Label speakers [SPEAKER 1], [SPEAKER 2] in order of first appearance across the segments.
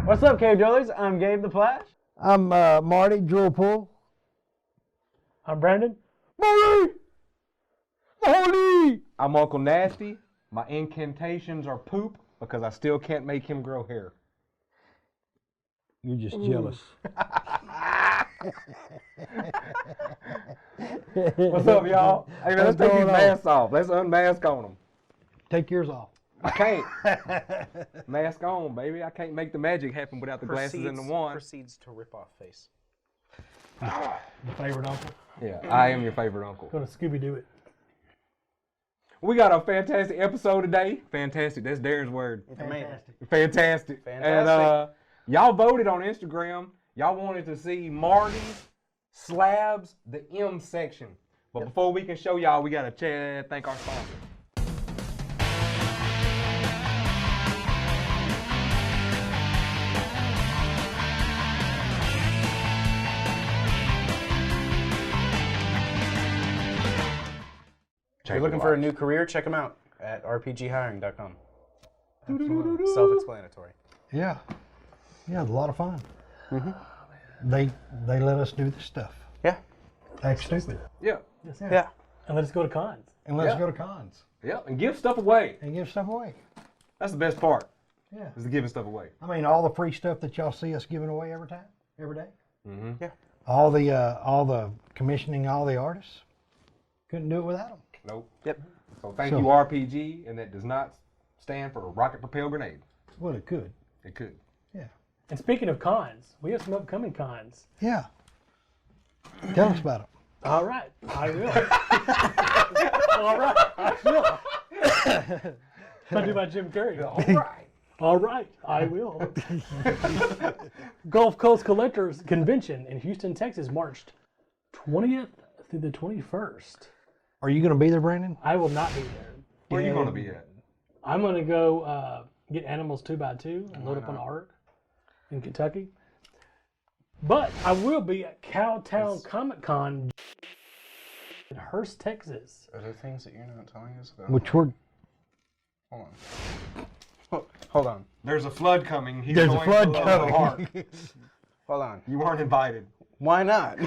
[SPEAKER 1] What's up, Cave Dwellers? I'm Gabe the Flash.
[SPEAKER 2] I'm Marty, drill pull.
[SPEAKER 1] I'm Brandon.
[SPEAKER 2] Marty! Marty!
[SPEAKER 3] I'm Uncle Nasty. My incantations are poop because I still can't make him grow hair.
[SPEAKER 2] You're just jealous.
[SPEAKER 3] What's up, y'all? Hey, man, let's take these masks off. Let's unmask on them.
[SPEAKER 2] Take yours off.
[SPEAKER 3] I can't. Mask on, baby. I can't make the magic happen without the glasses and the wand.
[SPEAKER 4] Proceeds to rip off face.
[SPEAKER 1] The favorite uncle.
[SPEAKER 3] Yeah, I am your favorite uncle.
[SPEAKER 1] Gonna Scooby-Doo it.
[SPEAKER 3] We got a fantastic episode today. Fantastic. That's Darren's word.
[SPEAKER 1] Fantastic.
[SPEAKER 3] Fantastic. And y'all voted on Instagram. Y'all wanted to see Marty slabs the M section. But before we can show y'all, we got to thank our sponsor.
[SPEAKER 4] If you're looking for a new career, check them out at rpghiring.com. Self-explanatory.
[SPEAKER 2] Yeah. Yeah, it's a lot of fun. They let us do this stuff.
[SPEAKER 4] Yeah.
[SPEAKER 2] Act stupid.
[SPEAKER 3] Yeah.
[SPEAKER 4] Yeah.
[SPEAKER 1] And let's go to cons.
[SPEAKER 2] And let's go to cons.
[SPEAKER 3] Yeah, and give stuff away.
[SPEAKER 2] And give stuff away.
[SPEAKER 3] That's the best part.
[SPEAKER 2] Yeah.
[SPEAKER 3] Is giving stuff away.
[SPEAKER 2] I mean, all the free stuff that y'all see us giving away every day.
[SPEAKER 3] Mm-hmm.
[SPEAKER 4] Yeah.
[SPEAKER 2] All the commissioning all the artists. Couldn't do it without them.
[SPEAKER 3] Nope.
[SPEAKER 4] Yep.
[SPEAKER 3] So thank you, RPG, and that does not stand for rocket propelled grenade.
[SPEAKER 2] Well, it could.
[SPEAKER 3] It could.
[SPEAKER 2] Yeah.
[SPEAKER 1] And speaking of cons, we have some upcoming cons.
[SPEAKER 2] Yeah. Tell us about it.
[SPEAKER 1] All right, I will. All right, I will. I'll do my Jim Carrey. All right. All right, I will. Gulf Coast Collectors Convention in Houston, Texas, March 20th through the 21st.
[SPEAKER 2] Are you going to be there, Brandon?
[SPEAKER 1] I will not be there.
[SPEAKER 3] Where are you going to be at?
[SPEAKER 1] I'm going to go get Animals 2x2 and load up on ARC in Kentucky. But I will be at Cowtown Comic Con in Hurst, Texas.
[SPEAKER 4] Are there things that you're not telling us about?
[SPEAKER 2] Which we're...
[SPEAKER 4] Hold on. Hold on.
[SPEAKER 3] There's a flood coming. He's
[SPEAKER 2] There's a
[SPEAKER 3] going
[SPEAKER 2] flood
[SPEAKER 3] to
[SPEAKER 2] coming.
[SPEAKER 3] Ark.
[SPEAKER 4] Hold on.
[SPEAKER 3] You weren't invited.
[SPEAKER 4] Why not?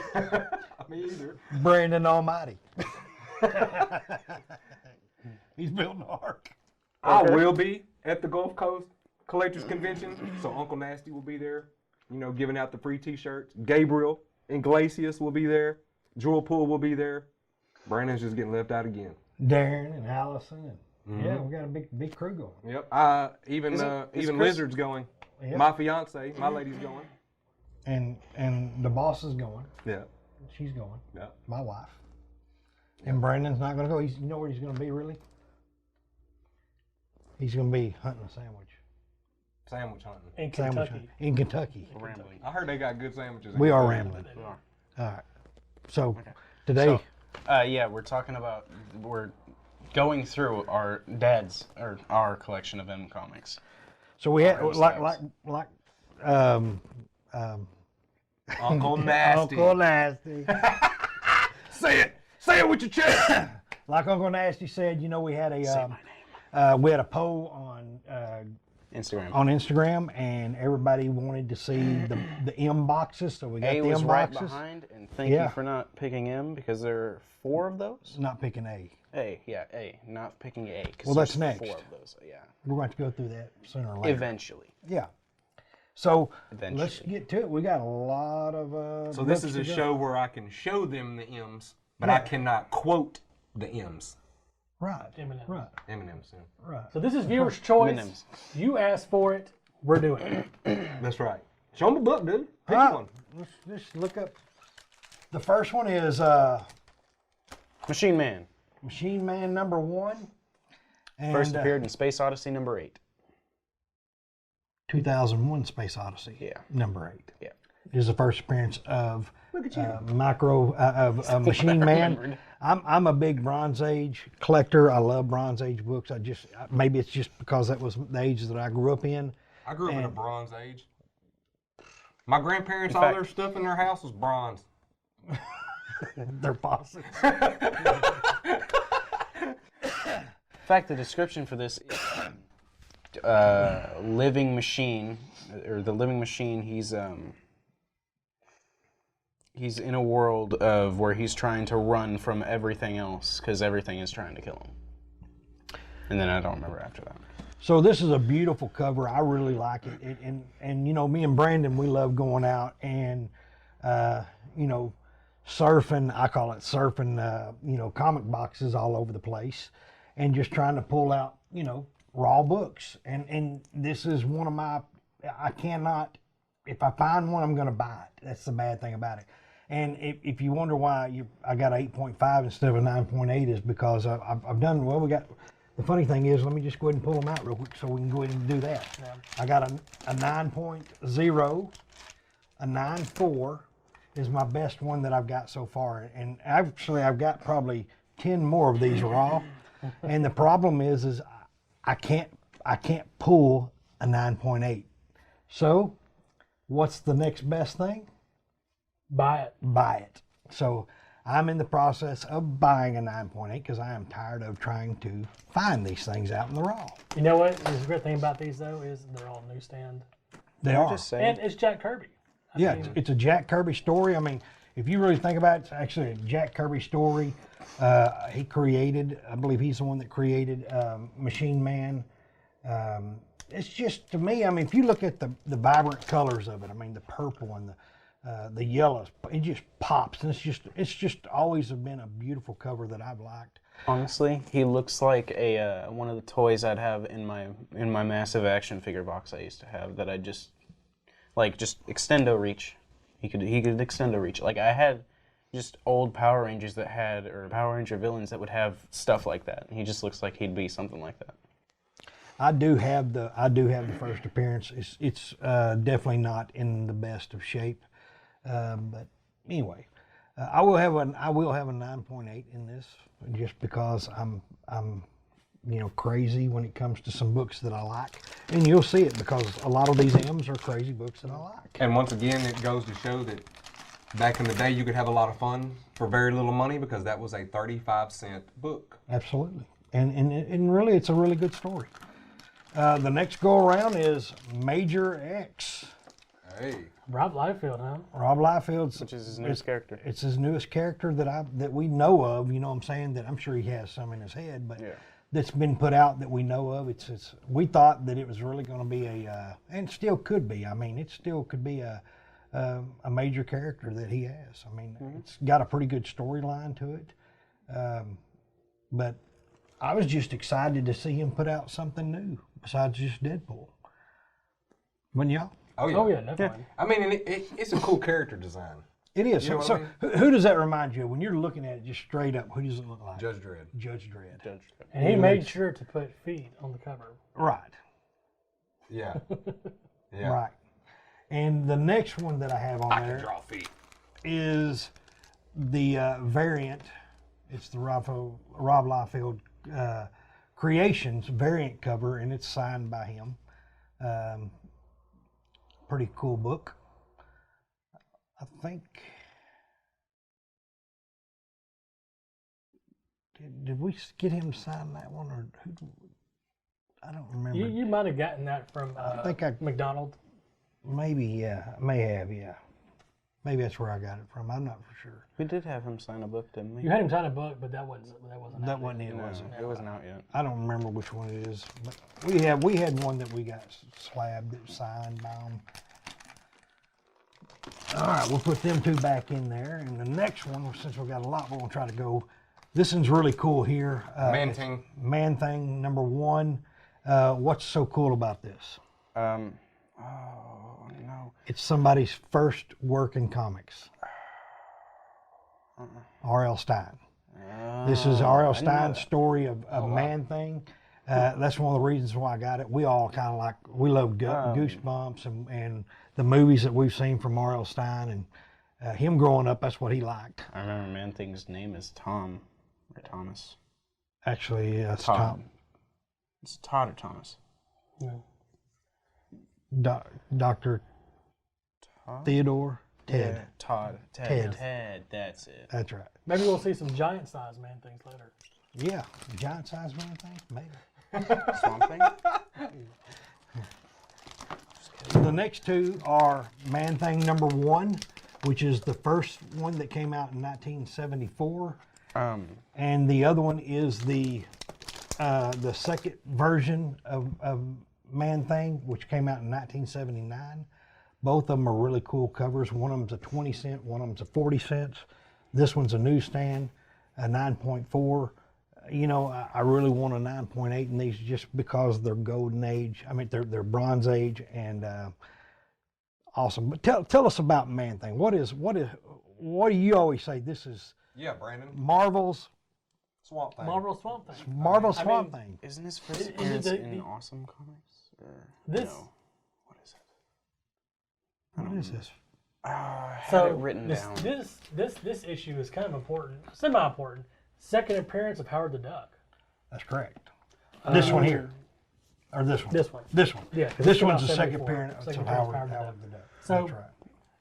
[SPEAKER 3] Me either.
[SPEAKER 2] Brandon Almighty. He's building an ark.
[SPEAKER 3] I will be at the Gulf Coast Collectors Convention, so Uncle Nasty will be there, you know, giving out the free T-shirts. Gabriel Iglesias will be there. Jewel Pool will be there. Brandon's just getting left out again.
[SPEAKER 2] Darren and Allison. And, yeah, we got a big crew going.
[SPEAKER 3] Yep. Even
[SPEAKER 4] Chris-
[SPEAKER 3] Lizard's going.
[SPEAKER 2] Yeah.
[SPEAKER 3] My fiance, my lady's going.
[SPEAKER 2] And the boss is going.
[SPEAKER 3] Yeah.
[SPEAKER 2] She's going.
[SPEAKER 3] Yeah.
[SPEAKER 2] My wife. And Brandon's not going to go. You know where he's going to be, really? He's going to be hunting a sandwich.
[SPEAKER 3] Sandwich hunting.
[SPEAKER 1] In
[SPEAKER 2] Sandwich
[SPEAKER 1] Kentucky.
[SPEAKER 2] hunting. In Kentucky.
[SPEAKER 4] We're rambling.
[SPEAKER 3] I heard they got good sandwiches.
[SPEAKER 2] We are rambling.
[SPEAKER 4] We are.
[SPEAKER 2] All right. So, today...
[SPEAKER 4] Yeah, we're going through our collection of M comics.
[SPEAKER 2] So we had,
[SPEAKER 4] Like
[SPEAKER 3] Uncle Nasty.
[SPEAKER 2] Uncle Nasty.
[SPEAKER 3] Say it with your chest.
[SPEAKER 2] Like Uncle Nasty said, you know, we had a
[SPEAKER 4] Say my name.
[SPEAKER 2] we had a poll on
[SPEAKER 4] Instagram.
[SPEAKER 2] and everybody wanted to see the M boxes, so we got
[SPEAKER 4] A
[SPEAKER 2] the
[SPEAKER 4] was
[SPEAKER 2] M
[SPEAKER 4] right
[SPEAKER 2] boxes.
[SPEAKER 4] behind, and thank you for not picking M because there are 4 of those.
[SPEAKER 2] Not picking A.
[SPEAKER 4] A, not picking A.
[SPEAKER 2] Well, that's next.
[SPEAKER 4] 4 of those, yeah.
[SPEAKER 2] We're going to go through that sooner or later.
[SPEAKER 4] Eventually.
[SPEAKER 2] Yeah. So
[SPEAKER 4] Eventually.
[SPEAKER 2] let's get to it. We got a lot of.
[SPEAKER 3] So this
[SPEAKER 2] books
[SPEAKER 3] is a
[SPEAKER 2] to go.
[SPEAKER 3] show where I can show them the M's, but I cannot quote the M's.
[SPEAKER 2] Right.
[SPEAKER 1] M&Ms.
[SPEAKER 2] Right.
[SPEAKER 3] M&M's.
[SPEAKER 2] Right.
[SPEAKER 1] So this is viewer's choice.
[SPEAKER 4] M&Ms.
[SPEAKER 1] You asked for it. We're doing it.
[SPEAKER 3] That's right. Show them a book, dude. Pick
[SPEAKER 2] All right.
[SPEAKER 3] one.
[SPEAKER 2] Let's look up. The first one is
[SPEAKER 4] Machine Man.
[SPEAKER 2] Machine Man #1. And,
[SPEAKER 4] First appeared in Space Odyssey #8.
[SPEAKER 2] 2001 Space Odyssey.
[SPEAKER 4] Yeah.
[SPEAKER 2] #8.
[SPEAKER 4] Yeah.
[SPEAKER 2] Is the first appearance of Machine Man.
[SPEAKER 4] remembered.
[SPEAKER 2] I'm a big Bronze Age collector. I love Bronze Age books. Maybe it's just because that was the age that I grew up in.
[SPEAKER 3] I grew up in a Bronze Age. My grandparents,
[SPEAKER 4] In
[SPEAKER 3] all
[SPEAKER 4] fact-
[SPEAKER 3] their stuff in their house was bronze.
[SPEAKER 2] They're bosses.
[SPEAKER 4] In fact, the description for this is living machine, or the living machine. He's in a world of where he's trying to run from everything else because everything is trying to kill him. And then I don't remember after that.
[SPEAKER 2] So this is a beautiful cover. I really like it. And you know, me and Brandon, we love going out and, you know, surfing. I call it surfing, you know, comic boxes all over the place and just trying to pull out, you know, raw books. And this is one of my, I cannot, if I find one, I'm going to buy it. That's the bad thing about it. And if you wonder why I got 8.5 instead of a 9.8 is because I've done, well, we got, the funny thing is, let me just go ahead and pull them out real quick so we can go ahead and do that. Yeah. I got a 9.0, a 9.4 is my best one that I've got so far. And actually I've got probably 10 more of these raw. And the problem is I can't pull a 9.8. So what's the next best thing?
[SPEAKER 1] Buy it.
[SPEAKER 2] Buy it. So I'm in the process of buying a 9.8 because I am tired of trying to find these things out in the raw.
[SPEAKER 1] You know what? The great thing about these though is they're all newsstand.
[SPEAKER 2] They are.
[SPEAKER 4] Just saying.
[SPEAKER 1] And it's Jack Kirby. I mean,
[SPEAKER 2] It's a Jack Kirby story. I mean, if you really think about it, it's actually a Jack Kirby story. He created, I believe he's the one that created Machine Man. It's just, to me, I mean, if you look at the vibrant colors of it, I mean, the purple and the yellows, it just pops, and it's just always been a beautiful cover that I've liked.
[SPEAKER 4] Honestly, he looks like a one of the toys I'd have in my massive action figure box I used to have that I just extendo reach. He could extendo reach. Like I had just old Power Rangers that had, or Power Ranger villains that would have stuff like that. He just looks like he'd be something like that.
[SPEAKER 2] I do have the first appearance. It's definitely not in the best of shape. But anyway, I will have a 9.8 in this just because I'm you know, crazy when it comes to some books that I like, and you'll see it because a lot of these M's are crazy books that I like.
[SPEAKER 3] And once again, it goes to show that back in the day, you could have a lot of fun for very little money because that was a 35-cent book.
[SPEAKER 2] Absolutely, and really, it's a really good story. The next go around is Major X.
[SPEAKER 3] Hey.
[SPEAKER 1] Rob Liefeld, huh?
[SPEAKER 2] Rob Liefeld's,
[SPEAKER 4] Which is his newest character.
[SPEAKER 2] It's his newest character that we know of. You know what I'm saying? That I'm sure he has some in his head, but
[SPEAKER 4] Yeah.
[SPEAKER 2] that's been put out that we know of. It's we thought that it was really going to be and still could be. I mean, it still could be a major character that he has. I mean, It's got a pretty good storyline to it. But I was just excited to see him put out something new besides just Deadpool. Wouldn't y'all?
[SPEAKER 3] Oh yeah.
[SPEAKER 1] Oh yeah, definitely.
[SPEAKER 3] I mean, and it's a cool character design.
[SPEAKER 2] It is.
[SPEAKER 3] You know
[SPEAKER 2] So,
[SPEAKER 3] what I mean?
[SPEAKER 2] who does that remind you of when you're looking at it just straight up? Who does it look like?
[SPEAKER 3] Judge Dredd.
[SPEAKER 2] Judge Dredd.
[SPEAKER 1] And he made sure to put feet on the cover.
[SPEAKER 2] Right.
[SPEAKER 3] Yeah. Yeah.
[SPEAKER 2] Right. And the next one that I have on
[SPEAKER 3] I can
[SPEAKER 2] there
[SPEAKER 3] draw feet.
[SPEAKER 2] is the variant. It's the Rob Liefeld Creations variant cover, and it's signed by him. Pretty cool book. I think. Did we get him to sign that one, or who? I don't remember.
[SPEAKER 1] You might have gotten that from McDonald.
[SPEAKER 2] Maybe, yeah. I may have, yeah. Maybe that's where I got it from. I'm not for sure.
[SPEAKER 4] We did have him sign a book, didn't we?
[SPEAKER 1] You had him sign a book, but that wasn't
[SPEAKER 2] That wasn't it,
[SPEAKER 4] No,
[SPEAKER 2] was it?
[SPEAKER 4] it wasn't out yet.
[SPEAKER 2] I don't remember which one it is, but we had one that we got slabbed that was signed by him. All right, we'll put them two back in there, and the next one, since we've got a lot, we're gonna try to go. This one's really cool here.
[SPEAKER 3] Man-Thing.
[SPEAKER 2] Man-Thing #1. What's so cool about this?
[SPEAKER 4] Oh no.
[SPEAKER 2] It's somebody's first work in comics. R.L. Stein. This is R.L. Stein's story of Man-Thing. That's one of the reasons why I got it. We all kind of like, we love Goosebumps and the movies that we've seen from R.L. Stein, and him growing up, that's what he liked.
[SPEAKER 4] I remember Man-Thing's name is Tom or Thomas.
[SPEAKER 2] Actually, it's
[SPEAKER 4] Todd.
[SPEAKER 2] Tom.
[SPEAKER 4] It's Todd or Thomas.
[SPEAKER 2] Dr.
[SPEAKER 4] Todd?
[SPEAKER 2] Theodore. Ted.
[SPEAKER 4] Yeah, Todd.
[SPEAKER 2] Ted.
[SPEAKER 4] Ted, that's it.
[SPEAKER 2] That's right.
[SPEAKER 1] Maybe we'll see some giant-sized Man-Things later.
[SPEAKER 2] Yeah, giant size Man-Thing, maybe.
[SPEAKER 4] Swamp Thing?
[SPEAKER 2] The next two are Man-Thing number 1, which is the first one that came out in 1974. And the other one is the second version of Man-Thing, which came out in 1979. Both of them are really cool covers. One of them's a 20 cent, one of them's a 40 cents. This one's a newsstand, a 9.4. You know, I really want a 9.8 in these just because they're golden age. I mean, they're bronze age and awesome. But tell us about Man-Thing. What do you always say? This is
[SPEAKER 3] Brandon.
[SPEAKER 2] Marvel's
[SPEAKER 3] Swamp Thing.
[SPEAKER 1] Marvel Swamp Thing.
[SPEAKER 2] Marvel's Swamp Thing.
[SPEAKER 4] Isn't his first appearance in Awesome Comics? Or,
[SPEAKER 1] This.
[SPEAKER 4] no. What is it?
[SPEAKER 2] What is this?
[SPEAKER 4] I had
[SPEAKER 1] So
[SPEAKER 4] it written down.
[SPEAKER 1] This issue is kind of important, semi-important. Second appearance of Howard the Duck.
[SPEAKER 2] That's correct. This one here. Or this one?
[SPEAKER 1] This one.
[SPEAKER 2] This one.
[SPEAKER 1] Yeah, 'cause
[SPEAKER 2] This
[SPEAKER 1] it's
[SPEAKER 2] one's the
[SPEAKER 1] about
[SPEAKER 2] second
[SPEAKER 1] 74.
[SPEAKER 2] appearance
[SPEAKER 1] Second
[SPEAKER 2] of
[SPEAKER 1] appearance
[SPEAKER 2] Howard,
[SPEAKER 1] of
[SPEAKER 2] Howard the Duck.
[SPEAKER 1] So-
[SPEAKER 2] That's right.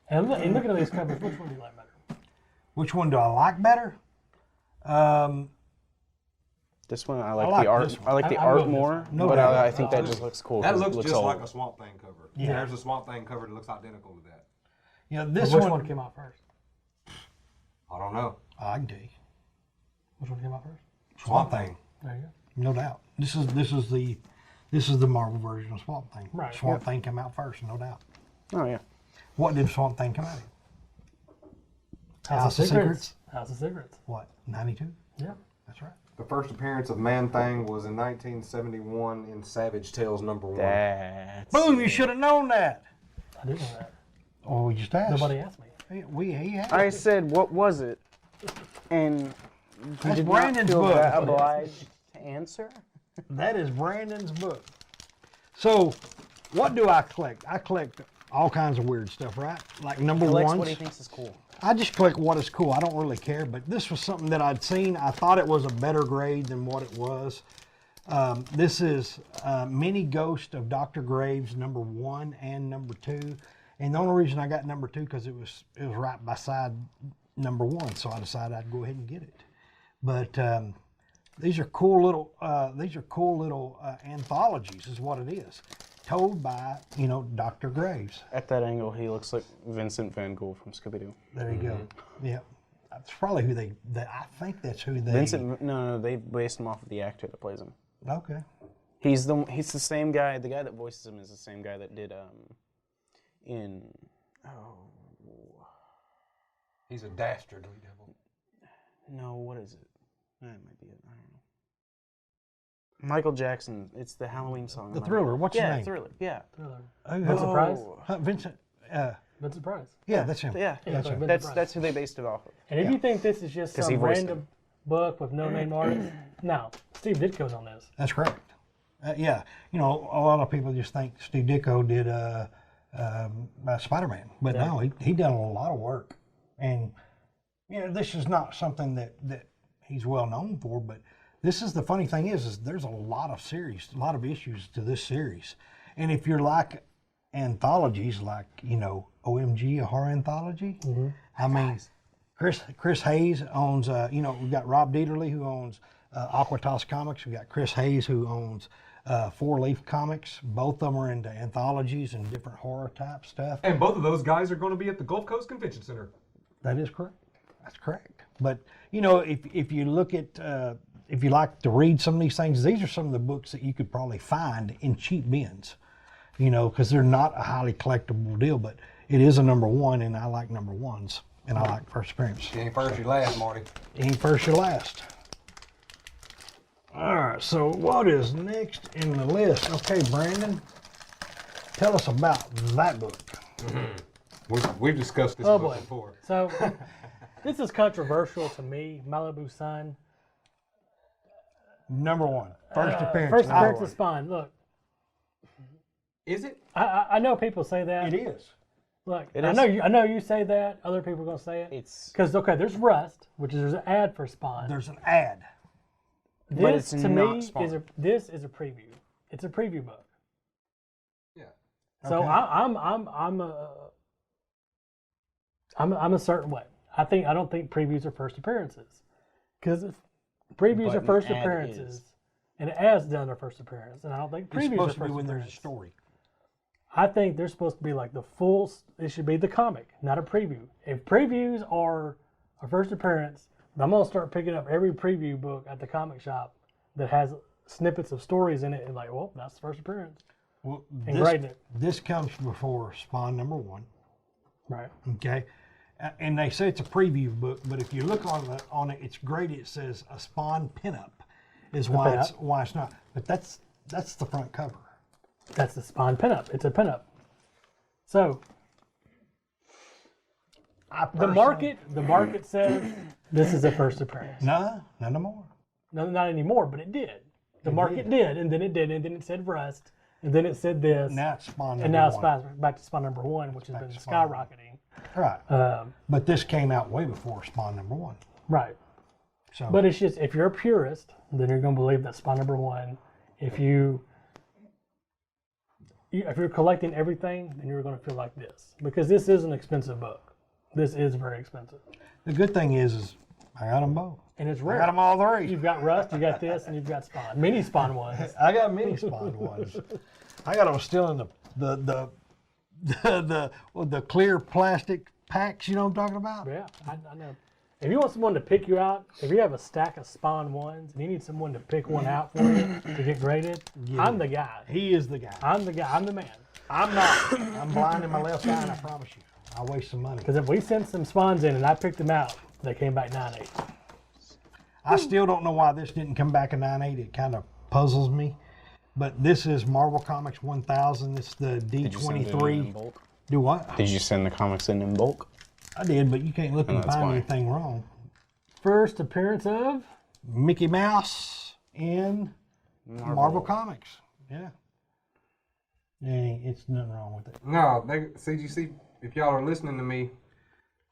[SPEAKER 1] And looking at these covers, which one do you like better?
[SPEAKER 2] Which one do I like better?
[SPEAKER 4] This one, I like
[SPEAKER 2] like
[SPEAKER 4] the art.
[SPEAKER 2] this one.
[SPEAKER 4] I like the
[SPEAKER 1] I'm
[SPEAKER 4] art
[SPEAKER 1] going with
[SPEAKER 4] more,
[SPEAKER 1] this
[SPEAKER 2] one. No
[SPEAKER 4] but
[SPEAKER 2] doubt.
[SPEAKER 4] I think that just looks cool.
[SPEAKER 3] That
[SPEAKER 4] 'cause it
[SPEAKER 3] looks just
[SPEAKER 4] old.
[SPEAKER 3] like a Swamp Thing cover.
[SPEAKER 2] Yeah.
[SPEAKER 3] There's a Swamp Thing cover that looks identical to that.
[SPEAKER 2] Yeah, this
[SPEAKER 1] Which
[SPEAKER 2] one.
[SPEAKER 1] one came out first?
[SPEAKER 3] I don't know.
[SPEAKER 2] I can tell you.
[SPEAKER 1] Which one came out first?
[SPEAKER 3] Swamp Thing.
[SPEAKER 1] There you go.
[SPEAKER 2] No doubt. This is the Marvel version of Swamp Thing.
[SPEAKER 1] Right.
[SPEAKER 2] Swamp Thing came out first, no doubt.
[SPEAKER 4] Oh yeah.
[SPEAKER 2] What did Swamp Thing come out in?
[SPEAKER 1] House of Secrets. House of Secrets.
[SPEAKER 2] What? 92?
[SPEAKER 1] Yeah.
[SPEAKER 2] That's right.
[SPEAKER 3] The first appearance of Man-Thing was in 1971 in Savage Tales #1.
[SPEAKER 4] That's
[SPEAKER 2] Boom! You should have known that.
[SPEAKER 1] I did know that.
[SPEAKER 2] Oh, we just asked.
[SPEAKER 1] Nobody asked me.
[SPEAKER 2] He had
[SPEAKER 4] I
[SPEAKER 2] it.
[SPEAKER 4] said, what was it? And you
[SPEAKER 2] That's
[SPEAKER 4] did
[SPEAKER 2] Brandon's
[SPEAKER 4] not feel
[SPEAKER 2] book.
[SPEAKER 4] that obliged to answer?
[SPEAKER 2] That is Brandon's book. So, what do I collect? I collect all kinds of weird stuff, right? Like number
[SPEAKER 4] Alex,
[SPEAKER 2] ones.
[SPEAKER 4] what do you think is cool?
[SPEAKER 2] I just collect what is cool. I don't really care, but this was something that I'd seen. I thought it was a better grade than what it was. This is Mini Ghost of Dr. Graves, #1 and #2. And the only reason I got #2 because it was right beside #1, so I decided I'd go ahead and get it. But these are cool little anthologies, is what it is. Told by Dr. Graves.
[SPEAKER 4] At that angle, he looks like Vincent Van Gogh from Scooby-Doo.
[SPEAKER 2] There you go. Yeah, that's probably who I think that's who they.
[SPEAKER 4] Vincent, no, they based him off of the actor that plays him.
[SPEAKER 2] Okay.
[SPEAKER 4] He's the same guy. The guy that voices him is the same guy that did
[SPEAKER 3] He's a dastardly devil.
[SPEAKER 4] No, what is it? That might be it. I don't know. Michael Jackson. It's the Halloween song.
[SPEAKER 2] The Thriller. What's his
[SPEAKER 4] Yeah,
[SPEAKER 2] name?
[SPEAKER 4] Thriller. Yeah.
[SPEAKER 1] Thriller.
[SPEAKER 2] Who-
[SPEAKER 1] Vincent Price?
[SPEAKER 2] Vincent.
[SPEAKER 1] Vincent Price.
[SPEAKER 2] Yeah, that's him.
[SPEAKER 4] Yeah.
[SPEAKER 2] That's him.
[SPEAKER 4] That's who they based it off of.
[SPEAKER 1] And if you think this is just
[SPEAKER 4] 'Cause he
[SPEAKER 1] some
[SPEAKER 4] voiced
[SPEAKER 1] random book with no name artist, no. Steve Ditko's on this.
[SPEAKER 2] That's correct. Yeah, a lot of people just think Steve Ditko did Spider-Man, but no, he done a lot of work, and this is not something that he's well known for. But this is the funny thing is there's a lot of issues to this series, and if you're like anthologies, like OMG, a horror anthology.
[SPEAKER 1] Mm-hmm.
[SPEAKER 2] I mean, Chris Hayes owns. We've got Rob Dieterle who owns Aquatos Comics. We've got Chris Hayes who owns Four Leaf Comics. Both of them are into anthologies and different horror type stuff.
[SPEAKER 3] And both of those guys are going to be at the Gulf Coast Convention Center.
[SPEAKER 2] That is correct. That's correct. But if you look at if you like to read some of these things, these are some of the books that you could probably find in cheap bins. Because they're not a highly collectible deal, but it is a #1, and I like #1s, and I like first appearance.
[SPEAKER 3] You ain't first, you last, Marty.
[SPEAKER 2] Ain't first, you last. All right, so what is next in the list? Okay, Brandon, tell us about that book.
[SPEAKER 3] We've discussed this
[SPEAKER 1] Oh
[SPEAKER 3] book
[SPEAKER 1] boy.
[SPEAKER 3] before.
[SPEAKER 1] So this is controversial to me. Malibu Sun.
[SPEAKER 2] #1, first appearance.
[SPEAKER 1] First appearance
[SPEAKER 2] #1.
[SPEAKER 1] of Spine. Look,
[SPEAKER 3] Is it?
[SPEAKER 1] I know people say that.
[SPEAKER 2] It is.
[SPEAKER 1] Look,
[SPEAKER 4] It
[SPEAKER 1] I
[SPEAKER 4] is.
[SPEAKER 1] know you say that. Other people are gonna say it.
[SPEAKER 4] It's
[SPEAKER 1] Because there's Rust, which is an ad for Spawn.
[SPEAKER 2] There's an ad.
[SPEAKER 4] But
[SPEAKER 1] This
[SPEAKER 4] it's
[SPEAKER 1] to
[SPEAKER 4] not
[SPEAKER 1] me
[SPEAKER 4] Spawn.
[SPEAKER 1] is a preview. It's a preview book.
[SPEAKER 3] Yeah.
[SPEAKER 1] So
[SPEAKER 2] Okay.
[SPEAKER 1] I'm a certain way. I don't think previews are first appearances, because if previews
[SPEAKER 4] But
[SPEAKER 1] are
[SPEAKER 4] an
[SPEAKER 1] first
[SPEAKER 4] ad
[SPEAKER 1] appearances,
[SPEAKER 4] is.
[SPEAKER 1] and it has done their first appearance. And I don't think
[SPEAKER 2] It's
[SPEAKER 1] previews are
[SPEAKER 2] supposed to
[SPEAKER 1] first
[SPEAKER 2] be when there's a
[SPEAKER 1] appearance.
[SPEAKER 2] story.
[SPEAKER 1] I think they're supposed to be like the full. It should be the comic, not a preview. If previews are a first appearance, I'm gonna start picking up every preview book at the comic shop that has snippets of stories in it, and like, well, that's the first appearance.
[SPEAKER 2] Well,
[SPEAKER 1] And grading it.
[SPEAKER 2] this comes before Spawn #1.
[SPEAKER 1] Right.
[SPEAKER 2] Okay, and they say it's a preview book, but if you look on it, it's graded. It says a Spawn pinup, is why it's not. But that's the front cover.
[SPEAKER 1] That's the Spawn pinup. It's a pinup. So the market says this is a first appearance.
[SPEAKER 2] No, none more.
[SPEAKER 1] No, not anymore, but it did. The market did, and then it did, and then it said Rust, and then it said this,
[SPEAKER 2] Now it's Spawn #1.
[SPEAKER 1] and now it's back to Spawn #1, which has been skyrocketing.
[SPEAKER 2] Right. But this came out way before Spawn #1.
[SPEAKER 1] Right.
[SPEAKER 2] So,
[SPEAKER 1] But it's just, if you're a purist, then you're going to believe that Spawn #1. If you're collecting everything, then you're going to feel like this, because this is an expensive book. This is very expensive,
[SPEAKER 2] the good thing is I got them both.
[SPEAKER 1] and it's
[SPEAKER 2] I
[SPEAKER 1] rare.
[SPEAKER 2] got them all three.
[SPEAKER 1] You've got Rust, you got this, and you've got Spawn. Mini Spawn ones.
[SPEAKER 2] I got mini Spawn ones. I got them still in the clear plastic packs. You know what I'm talking about?
[SPEAKER 1] Yeah, I know. If you want someone to pick you out, if you have a stack of Spawn ones and you need someone to pick one out for you to get graded, I'm the guy.
[SPEAKER 2] He is the guy.
[SPEAKER 1] I'm the guy. I'm the man.
[SPEAKER 2] I'm not. I'm blind in my left eye, and I promise you, I'll waste some money.
[SPEAKER 1] Because if we sent some Spawns in and I picked them out, they came back 9.8.
[SPEAKER 2] I still don't know why this didn't come back in 9.8. It kind of puzzles me. But this is Marvel Comics 1000. It's the
[SPEAKER 4] Did you send it in
[SPEAKER 2] D23.
[SPEAKER 4] bulk?
[SPEAKER 2] Do what?
[SPEAKER 4] Did you send the comics in bulk?
[SPEAKER 2] I did, but you can't look and
[SPEAKER 4] that's
[SPEAKER 2] find
[SPEAKER 4] why.
[SPEAKER 2] anything wrong.
[SPEAKER 1] First appearance of
[SPEAKER 2] Mickey Mouse in Marvel Comics. Yeah. It's nothing wrong with it.
[SPEAKER 3] No, CGC. If y'all are listening to me,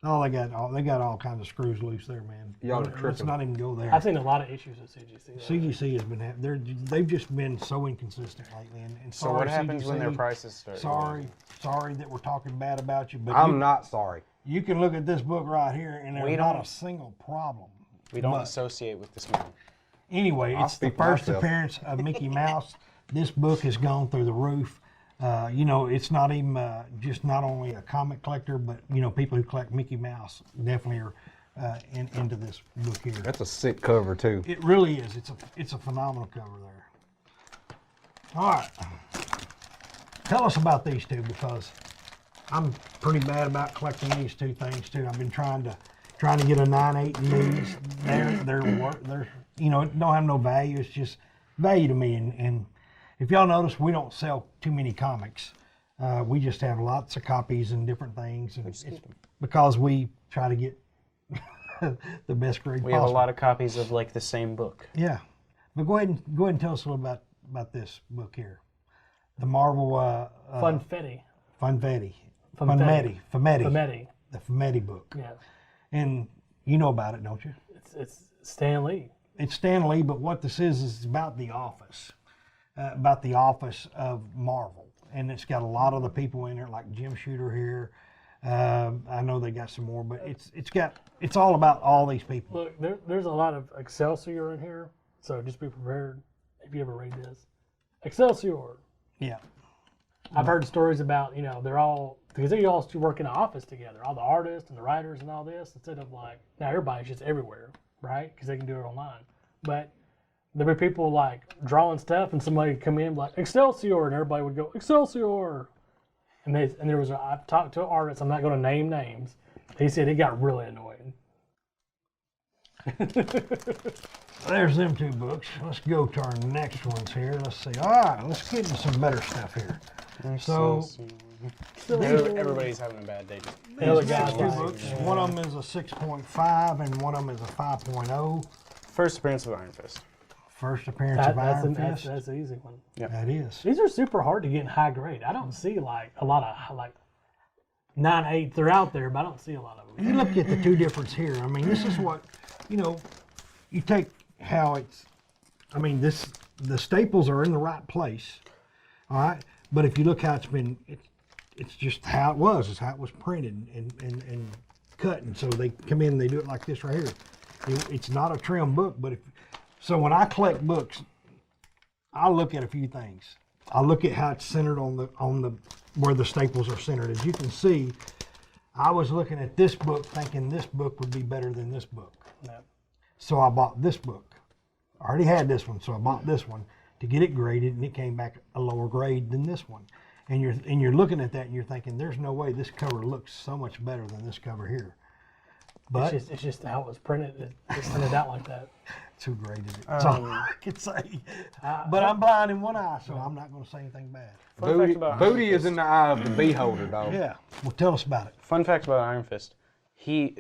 [SPEAKER 2] Oh, they got all kinds of screws loose there, man.
[SPEAKER 3] Y'all are
[SPEAKER 2] Let's
[SPEAKER 3] tripping.
[SPEAKER 2] not even go there.
[SPEAKER 1] I've seen a lot of issues with CGC.
[SPEAKER 2] CGC has been they've just been so inconsistent lately. And
[SPEAKER 4] So what
[SPEAKER 2] sorry,
[SPEAKER 4] happens when their
[SPEAKER 2] CGC,
[SPEAKER 4] prices start?
[SPEAKER 2] Sorry that we're talking bad about you, but
[SPEAKER 3] I'm not sorry.
[SPEAKER 2] you can look at this book right here, and
[SPEAKER 4] We
[SPEAKER 2] there's not
[SPEAKER 4] don't-
[SPEAKER 2] a single problem.
[SPEAKER 4] We don't
[SPEAKER 2] But
[SPEAKER 4] associate with this man.
[SPEAKER 2] anyway,
[SPEAKER 3] I'll
[SPEAKER 2] it's the
[SPEAKER 3] speak for
[SPEAKER 2] first
[SPEAKER 3] myself.
[SPEAKER 2] appearance of Mickey Mouse. This book has gone through the roof. It's not even just not only a comic collector, but people who collect Mickey Mouse definitely are into this book here.
[SPEAKER 3] That's a sick cover too.
[SPEAKER 2] It really is. It's a phenomenal cover there. All right, tell us about these two, because I'm pretty bad about collecting these two things too. I've been trying to get a 9.8 in these. They're don't have no value. It's just value to me. And if y'all notice, we don't sell too many comics. We just have lots of copies and different things, and it's because we try to get the best grade
[SPEAKER 4] We
[SPEAKER 2] possible.
[SPEAKER 4] have a lot of copies of like the same book.
[SPEAKER 2] Yeah, but go ahead and tell us a little about this book here, the Marvel
[SPEAKER 1] Funfetti.
[SPEAKER 2] Funfetti, the Fumetti book.
[SPEAKER 1] Yeah.
[SPEAKER 2] And you know about it, don't you?
[SPEAKER 1] It's Stan Lee.
[SPEAKER 2] It's Stan Lee, but what this is about the office of Marvel, and it's got a lot of the people in there, like Jim Shooter here. I know they got some more, but it's all about all these people.
[SPEAKER 1] Look, there's a lot of Excelsior in here, so just be prepared if you ever read this. Excelsior.
[SPEAKER 2] Yeah,
[SPEAKER 1] I've heard stories about, they're all, because they all work in an office together, all the artists and the writers and all this, instead of like, now everybody's just everywhere, right? Because they can do it online. But there were people like drawing stuff, and somebody would come in like, Excelsior, and everybody would go, Excelsior. And there was I've talked to an artist, I'm not going to name names. He said he got really annoyed.
[SPEAKER 2] there's them two books. Let's go to our next ones here. Let's see. All right, let's get into some better stuff here. So
[SPEAKER 4] Everybody's having a bad day.
[SPEAKER 1] The other
[SPEAKER 2] these
[SPEAKER 1] guy
[SPEAKER 2] two
[SPEAKER 1] was
[SPEAKER 2] books,
[SPEAKER 1] like,
[SPEAKER 2] one of them is a 6.5 and one of them is a 5.0.
[SPEAKER 4] First appearance of Iron Fist.
[SPEAKER 2] First appearance of Iron Fist.
[SPEAKER 1] that's an easy one.
[SPEAKER 2] That is.
[SPEAKER 1] These are super hard to get in high grade. I don't see like a lot of like 9.8. They're out there, but I don't see a lot of them.
[SPEAKER 2] You look at the two difference here. I mean, this is what, you take how it's, the staples are in the right place, all right? But if you look how it's just how it was. It's how it was printed and cut. And so they come in and they do it like this right here. It's not a trim book, but so when I collect books, I look at a few things. I look at how it's centered on the where the staples are centered. As you can see, I was looking at this book thinking this book would be better than this book.
[SPEAKER 1] Yep.
[SPEAKER 2] So I bought this book. I already had this one, so I bought this one to get it graded, and it came back a lower grade than this one. And you're looking at that and you're thinking, there's no way this cover looks so much better than this cover here. But
[SPEAKER 1] It's just how it was printed. It's printed out like that.
[SPEAKER 2] it's who graded it. That's all I can say. But I'm blind in one eye, so I'm not going to say anything bad.
[SPEAKER 4] Fun fact about
[SPEAKER 3] Booty
[SPEAKER 4] Iron
[SPEAKER 3] is in the eye of the beholder, dog.
[SPEAKER 2] Yeah. Well, tell us about it.
[SPEAKER 4] Fun fact about Iron Fist.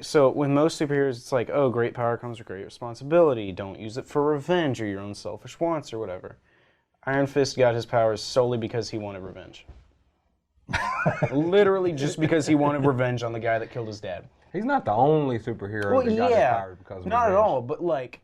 [SPEAKER 4] So with most superheroes, it's like, oh, great power comes with great responsibility. Don't use it for revenge or your own selfish wants or whatever. Iron Fist got his powers solely because he wanted revenge. Literally just because he wanted revenge on the guy that killed his dad.
[SPEAKER 3] He's not the only superhero
[SPEAKER 4] Well,
[SPEAKER 3] that got his
[SPEAKER 4] yeah,
[SPEAKER 3] powers because of
[SPEAKER 4] not at
[SPEAKER 3] revenge.
[SPEAKER 4] all. But like,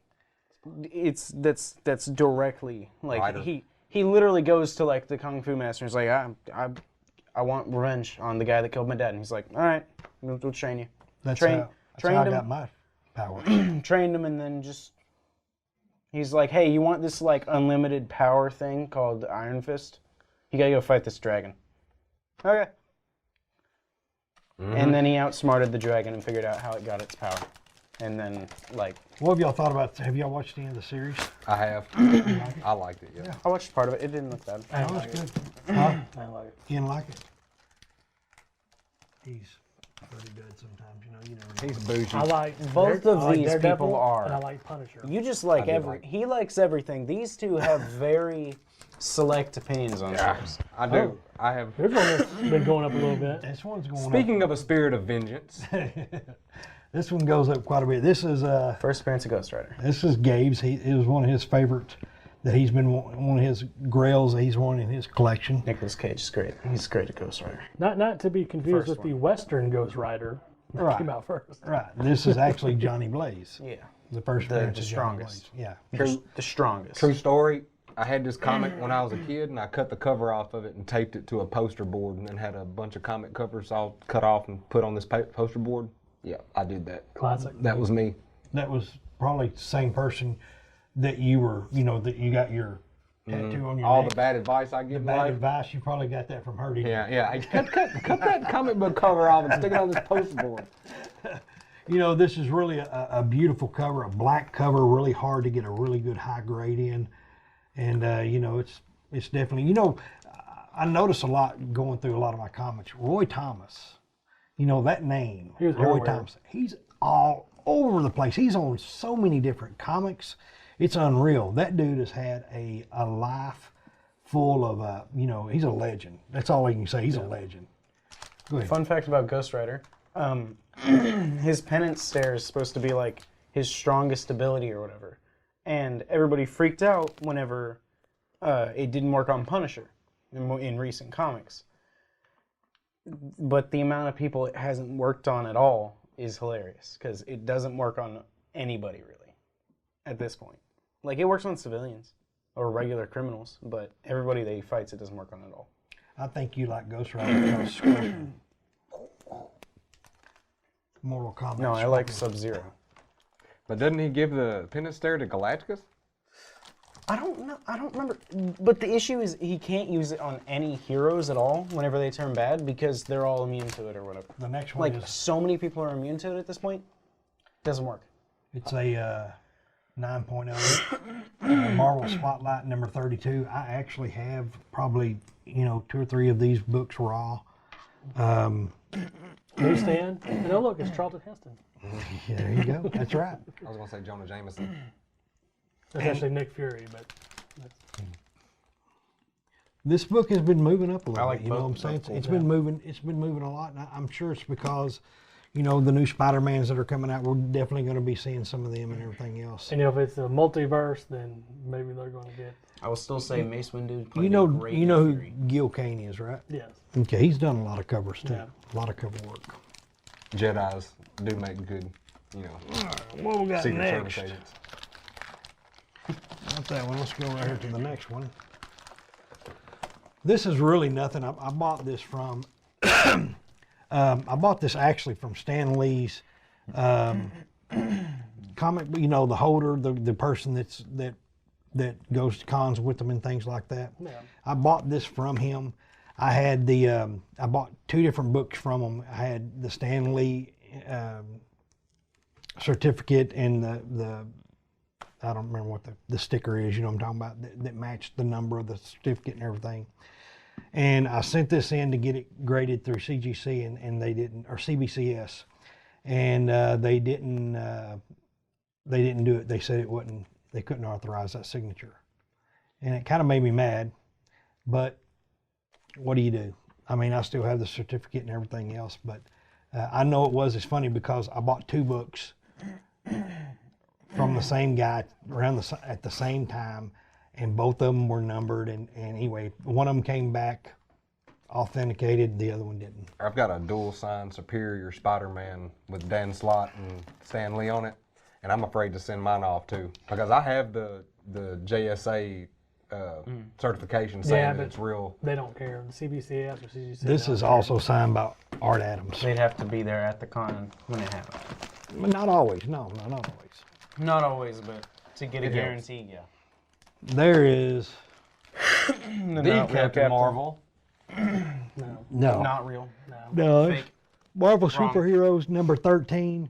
[SPEAKER 4] that's directly like
[SPEAKER 3] Rider.
[SPEAKER 4] he literally goes to like the kung fu master and is like, I want revenge on the guy that killed my dad, and he's like, all right, we'll train you.
[SPEAKER 2] That's
[SPEAKER 4] Train-
[SPEAKER 2] how
[SPEAKER 4] trained
[SPEAKER 2] I
[SPEAKER 4] him.
[SPEAKER 2] got my power.
[SPEAKER 4] Trained him, and then just he's like, hey, you want this like unlimited power thing called Iron Fist? You gotta go fight this dragon. Okay. And then he outsmarted the dragon and figured out how it got its power. And then, like,
[SPEAKER 2] What have y'all thought about? Have y'all watched any of the series?
[SPEAKER 3] I have. I liked it, yeah.
[SPEAKER 4] I watched part of it. It didn't look bad.
[SPEAKER 1] I
[SPEAKER 2] Oh,
[SPEAKER 1] like
[SPEAKER 2] that's
[SPEAKER 1] it.
[SPEAKER 2] good. Huh?
[SPEAKER 1] I like it.
[SPEAKER 2] You didn't like it? He's pretty good sometimes, you never know.
[SPEAKER 3] He's bougie.
[SPEAKER 1] I like
[SPEAKER 4] Both of
[SPEAKER 1] I like
[SPEAKER 4] these
[SPEAKER 1] Daredevil,
[SPEAKER 4] people are.
[SPEAKER 1] and I like Punisher.
[SPEAKER 4] You just like
[SPEAKER 3] I do
[SPEAKER 4] every.
[SPEAKER 3] like-
[SPEAKER 4] He likes everything. These two have very select opinions on shows.
[SPEAKER 3] I do. I have.
[SPEAKER 1] There's one that's been going up a little bit.
[SPEAKER 2] This one's going
[SPEAKER 3] Speaking of a spirit of vengeance,
[SPEAKER 2] up. This one goes up quite a bit. This is
[SPEAKER 4] First appearance of Ghost Rider.
[SPEAKER 2] Gabe's. It was one of his favorites that he's been one of his grails that he's worn in his collection.
[SPEAKER 4] Nicolas Cage is great. He's great at Ghost Rider.
[SPEAKER 1] Not to be confused
[SPEAKER 4] First
[SPEAKER 1] with the Western Ghost Rider that came out first.
[SPEAKER 2] Right. This is actually Johnny Blaze.
[SPEAKER 4] Yeah.
[SPEAKER 2] The first appearance
[SPEAKER 4] the
[SPEAKER 2] of Johnny
[SPEAKER 4] strongest.
[SPEAKER 2] Blaze. Yeah.
[SPEAKER 4] The strongest.
[SPEAKER 3] true story. I had this comic when I was a kid, and I cut the cover off of it and taped it to a poster board, and then had a bunch of comic covers all cut off and put on this poster board. Yeah, I did that.
[SPEAKER 1] Classic.
[SPEAKER 3] That was me.
[SPEAKER 2] That was probably the same person that you were, that you got your tattoo on your
[SPEAKER 3] All
[SPEAKER 2] neck.
[SPEAKER 3] the bad advice I get in
[SPEAKER 2] Bad
[SPEAKER 3] life.
[SPEAKER 2] advice. You probably got that from her. Didn't you?
[SPEAKER 3] Yeah. Hey, cut that comic book cover off and stick it on this poster board.
[SPEAKER 2] This is really a beautiful cover, a black cover, really hard to get a really good high grade in. And, it's definitely, I notice a lot going through a lot of my comics. Roy Thomas, that name,
[SPEAKER 1] He was
[SPEAKER 2] Roy
[SPEAKER 1] everywhere.
[SPEAKER 2] Thomas, he's all over the place. He's on so many different comics. It's unreal. That dude has had a life full of, he's a legend. That's all I can say. He's a legend. Go ahead.
[SPEAKER 4] Fun fact about Ghost Rider. His penance stare is supposed to be like his strongest ability or whatever. And everybody freaked out whenever it didn't work on Punisher in recent comics. But the amount of people it hasn't worked on at all is hilarious, because it doesn't work on anybody really at this point. Like, it works on civilians or regular criminals, but everybody that he fights, it doesn't work on at all.
[SPEAKER 2] I think you like Ghost Rider because Scorpion. Mortal Kombat.
[SPEAKER 4] No, I like Sub-Zero.
[SPEAKER 3] But doesn't he give the penance stare to Galactus?
[SPEAKER 4] I don't know. I don't remember. But the issue is he can't use it on any heroes at all whenever they turn bad, because they're all immune to it or whatever.
[SPEAKER 2] The next one
[SPEAKER 4] Like,
[SPEAKER 2] is
[SPEAKER 4] so many people are immune to it at this point. Doesn't work.
[SPEAKER 2] it's a 9.0 Marvel Spotlight number 32. I actually have probably 2 or 3 of these books raw.
[SPEAKER 1] Newsstand. And oh, look, it's Charlton Heston.
[SPEAKER 2] Yeah, there you go. That's right.
[SPEAKER 3] I was gonna say Jonah Jameson.
[SPEAKER 1] That's actually Nick Fury, but
[SPEAKER 2] This book has been moving up a little
[SPEAKER 4] like
[SPEAKER 2] bit. You know what I'm
[SPEAKER 4] both
[SPEAKER 2] saying?
[SPEAKER 4] pools,
[SPEAKER 2] It's been moving. It's been moving a lot, and I'm sure it's because, the new Spider-Mans that are coming out. We're definitely going to be seeing some of them and everything else.
[SPEAKER 1] and if it's a multiverse, then maybe they're going to get
[SPEAKER 4] I will still say Mace Windu played
[SPEAKER 2] You know,
[SPEAKER 4] a great
[SPEAKER 2] you know
[SPEAKER 4] Nick
[SPEAKER 2] who
[SPEAKER 4] Fury.
[SPEAKER 2] Gil Kane is, right?
[SPEAKER 1] yes.
[SPEAKER 2] Okay, he's done a lot of covers too.
[SPEAKER 1] Yeah.
[SPEAKER 2] A lot of cover work.
[SPEAKER 3] Jedis do make good,
[SPEAKER 2] What we got
[SPEAKER 3] Secret
[SPEAKER 2] next?
[SPEAKER 3] Service agents.
[SPEAKER 2] Not that one. Let's go right here to the next one. This is really nothing. I bought this from. I bought this actually from Stan Lee's comic. The holder, the person that that goes to cons with them and things like that.
[SPEAKER 1] Yeah.
[SPEAKER 2] I bought this from him. I had I bought 2 different books from him. I had the Stan Lee certificate and the I don't remember what the sticker is, you know what I'm talking about, that matched the number of the certificate and everything. And I sent this in to get it graded through CGC, and they didn't, or CBCS, and they didn't do it. They said it wasn't, they couldn't authorize that signature. And it kind of made me mad, but what do you do? I mean, I still have the certificate and everything else, but I know it was. It's funny because I bought 2 books from the same guy at the same time, and both of them were numbered. And anyway, one of them came back authenticated, the other one didn't.
[SPEAKER 3] I've got a dual signed Superior Spider-Man with Dan Slott and Stan Lee on it, and I'm afraid to send mine off too because I have the JSA certification saying that it's real.
[SPEAKER 1] They don't care. The CBCS or CGC.
[SPEAKER 2] This is also signed by Art Adams.
[SPEAKER 4] They'd have to be there at the con when it happens.
[SPEAKER 2] But not always. No, not always.
[SPEAKER 4] Not always, but to get a guarantee, yeah.
[SPEAKER 2] There is
[SPEAKER 3] The Captain Marvel.
[SPEAKER 2] no.
[SPEAKER 4] Not real.
[SPEAKER 2] No, it's
[SPEAKER 4] Fake.
[SPEAKER 2] Marvel
[SPEAKER 4] Wrong.
[SPEAKER 2] Superheroes number 13.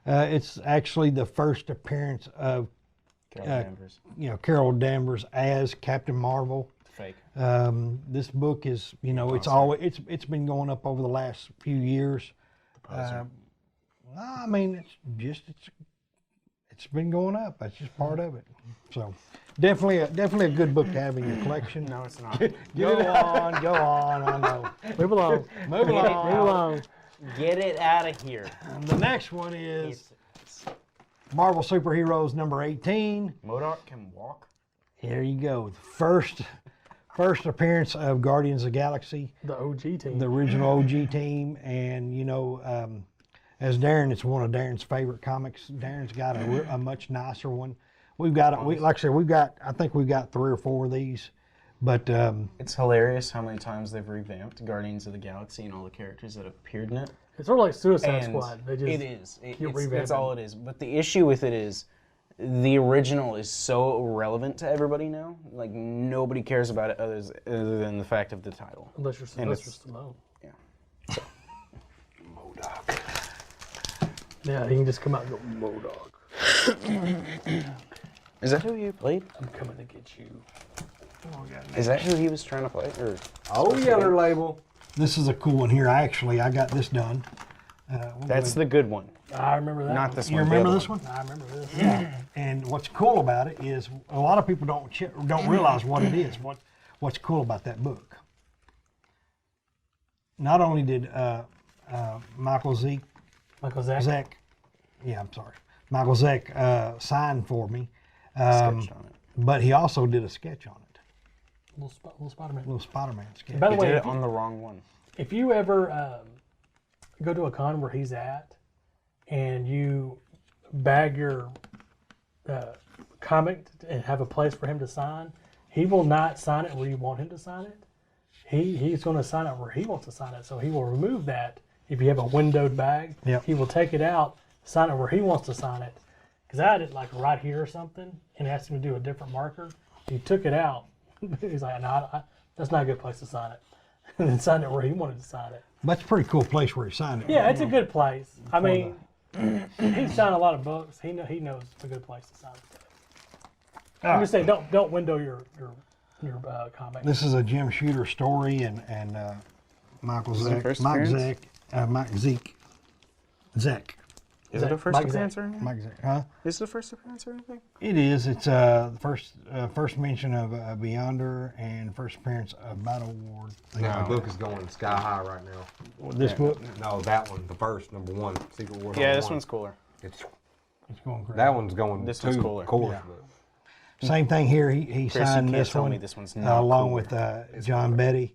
[SPEAKER 2] It's actually the first appearance of
[SPEAKER 4] Carol Danvers.
[SPEAKER 2] Carol Danvers as Captain Marvel.
[SPEAKER 4] Fake.
[SPEAKER 2] This book is, it's been going up over the last few years. I mean, it's been going up. That's just part of it. So definitely a good book to have in your collection.
[SPEAKER 4] No, it's not.
[SPEAKER 2] Go on. I know.
[SPEAKER 1] Move along.
[SPEAKER 2] Move
[SPEAKER 1] Move
[SPEAKER 2] along.
[SPEAKER 1] along.
[SPEAKER 4] Get it out of here.
[SPEAKER 2] The next one is Marvel Superheroes number 18.
[SPEAKER 4] MODOK can walk.
[SPEAKER 2] Here you go. The first appearance of Guardians of the Galaxy,
[SPEAKER 1] The OG team.
[SPEAKER 2] the original OG team, and as Darren, it's one of Darren's favorite comics. Darren's got a much nicer one. We've got like I said, I think we've got 3 or 4 of these, but
[SPEAKER 4] It's hilarious how many times they've revamped Guardians of the Galaxy and all the characters that have appeared in it.
[SPEAKER 1] It's sort of like Suicide
[SPEAKER 4] And
[SPEAKER 1] Squad. They just
[SPEAKER 4] it is.
[SPEAKER 1] keep
[SPEAKER 4] That's
[SPEAKER 1] revamping.
[SPEAKER 4] all it is. But the issue with it is the original is so irrelevant to everybody now. Like, nobody cares about it other than the fact of the title.
[SPEAKER 1] Unless you're
[SPEAKER 4] And
[SPEAKER 1] Sylvester Stallone.
[SPEAKER 4] Yeah.
[SPEAKER 3] MODOK.
[SPEAKER 1] Yeah, he can just come out and go, MODOK.
[SPEAKER 4] Is that who you played?
[SPEAKER 1] I'm coming to get you.
[SPEAKER 4] Is that who he was trying to play? Or
[SPEAKER 3] Oh, Yeller label.
[SPEAKER 2] this is a cool one here. I got this done.
[SPEAKER 4] that's the good one,
[SPEAKER 1] I remember that.
[SPEAKER 4] not
[SPEAKER 1] one.
[SPEAKER 4] this
[SPEAKER 2] You
[SPEAKER 4] one. the
[SPEAKER 2] remember
[SPEAKER 4] other
[SPEAKER 2] this one?
[SPEAKER 1] I remember this.
[SPEAKER 2] And what's cool about it is a lot of people don't realize what it is. What's cool about that book? Not only did Michael Zek, Michael Zek signed for me,
[SPEAKER 4] Sketched on it.
[SPEAKER 2] but he also did a sketch on it,
[SPEAKER 1] Little Spider-Man.
[SPEAKER 2] little Spider-Man sketch.
[SPEAKER 1] By the
[SPEAKER 4] He
[SPEAKER 1] way,
[SPEAKER 4] did
[SPEAKER 1] if
[SPEAKER 4] it on the wrong one.
[SPEAKER 1] if you ever go to a con where he's at and you bag your comic and have a place for him to sign, he will not sign it where you want him to sign it. He's going to sign it where he wants to sign it. So he will remove that. If you have a windowed bag,
[SPEAKER 2] Yep.
[SPEAKER 1] he will take it out, sign it where he wants to sign it. Because I had it like right here or something and asked him to do a different marker. He took it out. He's like, no, that's not a good place to sign it. And then signed it where he wanted to sign it.
[SPEAKER 2] That's a pretty cool place where he signed it.
[SPEAKER 1] Yeah, it's a good place. I mean, he's signed a lot of books. He knows it's a good place to sign stuff. I'm just saying, don't window your comic.
[SPEAKER 2] This is a Jim Shooter story, and Michael
[SPEAKER 4] it
[SPEAKER 2] Zek,
[SPEAKER 4] first
[SPEAKER 2] Mike
[SPEAKER 4] appearance?
[SPEAKER 2] Zek.
[SPEAKER 4] Is it a first
[SPEAKER 1] Mike
[SPEAKER 4] appearance or anything?
[SPEAKER 2] Mike Zek, huh?
[SPEAKER 4] Is it a first appearance or anything?
[SPEAKER 2] It is. It's the first mention of Beyonder and first appearance of Battle Ward.
[SPEAKER 3] Now, the book is going sky high right now.
[SPEAKER 2] This book,
[SPEAKER 3] No, that one, the first, number 1, Secret War.
[SPEAKER 4] Yeah,
[SPEAKER 3] number
[SPEAKER 4] this
[SPEAKER 3] 1.
[SPEAKER 4] one's cooler.
[SPEAKER 3] It's,
[SPEAKER 2] it's going crazy.
[SPEAKER 3] that one's going
[SPEAKER 4] This
[SPEAKER 3] too
[SPEAKER 4] one's cooler.
[SPEAKER 3] cooler.
[SPEAKER 2] Same thing here. He
[SPEAKER 4] Chris,
[SPEAKER 2] signed
[SPEAKER 4] you can't
[SPEAKER 2] this
[SPEAKER 4] tell
[SPEAKER 2] one
[SPEAKER 4] me this one's not
[SPEAKER 2] along
[SPEAKER 4] cooler.
[SPEAKER 2] with John Betty.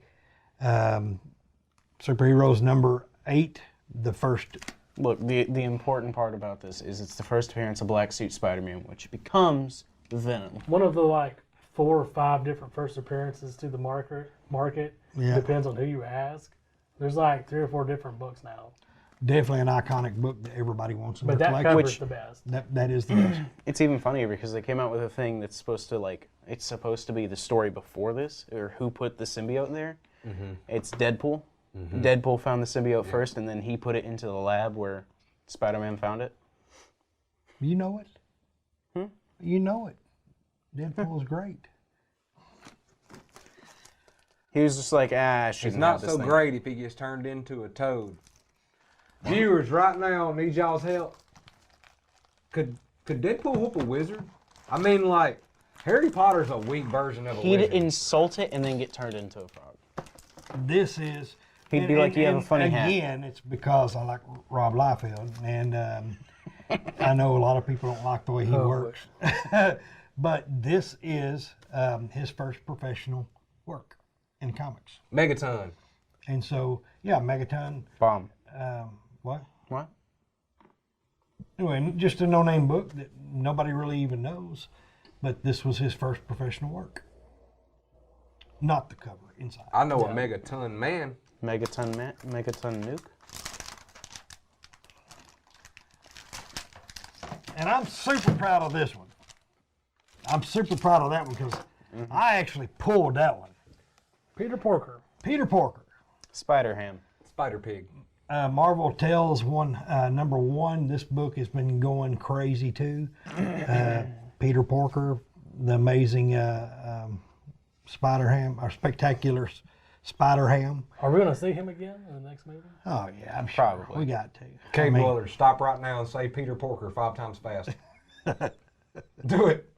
[SPEAKER 2] Superheroes number 8, the first.
[SPEAKER 4] Look, the important part about this is it's the first appearance of Black Suit Spider-Man, which becomes Venom.
[SPEAKER 1] One of the like 4 or 5 different first appearances to the market.
[SPEAKER 2] Yeah.
[SPEAKER 1] Depends on who you ask. There's like 3 or 4 different books now.
[SPEAKER 2] definitely an iconic book that everybody wants in
[SPEAKER 1] But
[SPEAKER 2] their
[SPEAKER 1] that
[SPEAKER 2] collection.
[SPEAKER 1] cover's the best.
[SPEAKER 2] That is the best.
[SPEAKER 4] It's even funnier because they came out with a thing that's supposed to it's supposed to be the story before this, or who put the symbiote there. It's Deadpool. Deadpool found the symbiote first, and then he put it into the lab where Spider-Man found it.
[SPEAKER 2] You know it. You know it. Deadpool's great.
[SPEAKER 4] He was just like, I
[SPEAKER 3] It's
[SPEAKER 4] shouldn't
[SPEAKER 3] not
[SPEAKER 4] have this
[SPEAKER 3] so
[SPEAKER 4] thing.
[SPEAKER 3] great if he gets turned into a toad. Viewers, right now, need y'all's help. Could Deadpool whoop a wizard? I mean, like, Harry Potter's a weak version of a
[SPEAKER 4] He'd
[SPEAKER 3] wizard.
[SPEAKER 4] insult it and then get turned into a frog.
[SPEAKER 2] This is.
[SPEAKER 4] He'd be like, you have a funny hat.
[SPEAKER 2] Again, it's because I like Rob Liefeld, and I know a lot of people don't like the way he works. But this is his first professional work in comics.
[SPEAKER 3] Megaton.
[SPEAKER 2] And so, yeah, Megaton.
[SPEAKER 4] Bomb.
[SPEAKER 2] What?
[SPEAKER 4] What?
[SPEAKER 2] Anyway, just a no-name book that nobody really even knows, but this was his first professional work. Not the cover, inside.
[SPEAKER 3] I know a Megaton man.
[SPEAKER 4] Megaton nuke.
[SPEAKER 2] And I'm super proud of this one. I'm super proud of that one because I actually pulled that one.
[SPEAKER 1] Peter Porker.
[SPEAKER 2] Peter Porker.
[SPEAKER 4] Spider-Ham.
[SPEAKER 3] Spider Pig.
[SPEAKER 2] Marvel Tales number 1. This book has been going crazy too. Peter Porker, the amazing Spider-Ham, or spectacular Spider-Ham.
[SPEAKER 1] Are we going to see him again in the next movie?
[SPEAKER 2] Oh yeah, I'm sure.
[SPEAKER 4] Probably.
[SPEAKER 2] We got to.
[SPEAKER 3] Cave Dwellers, stop right now and say Peter Porker 5 times fast. Do it.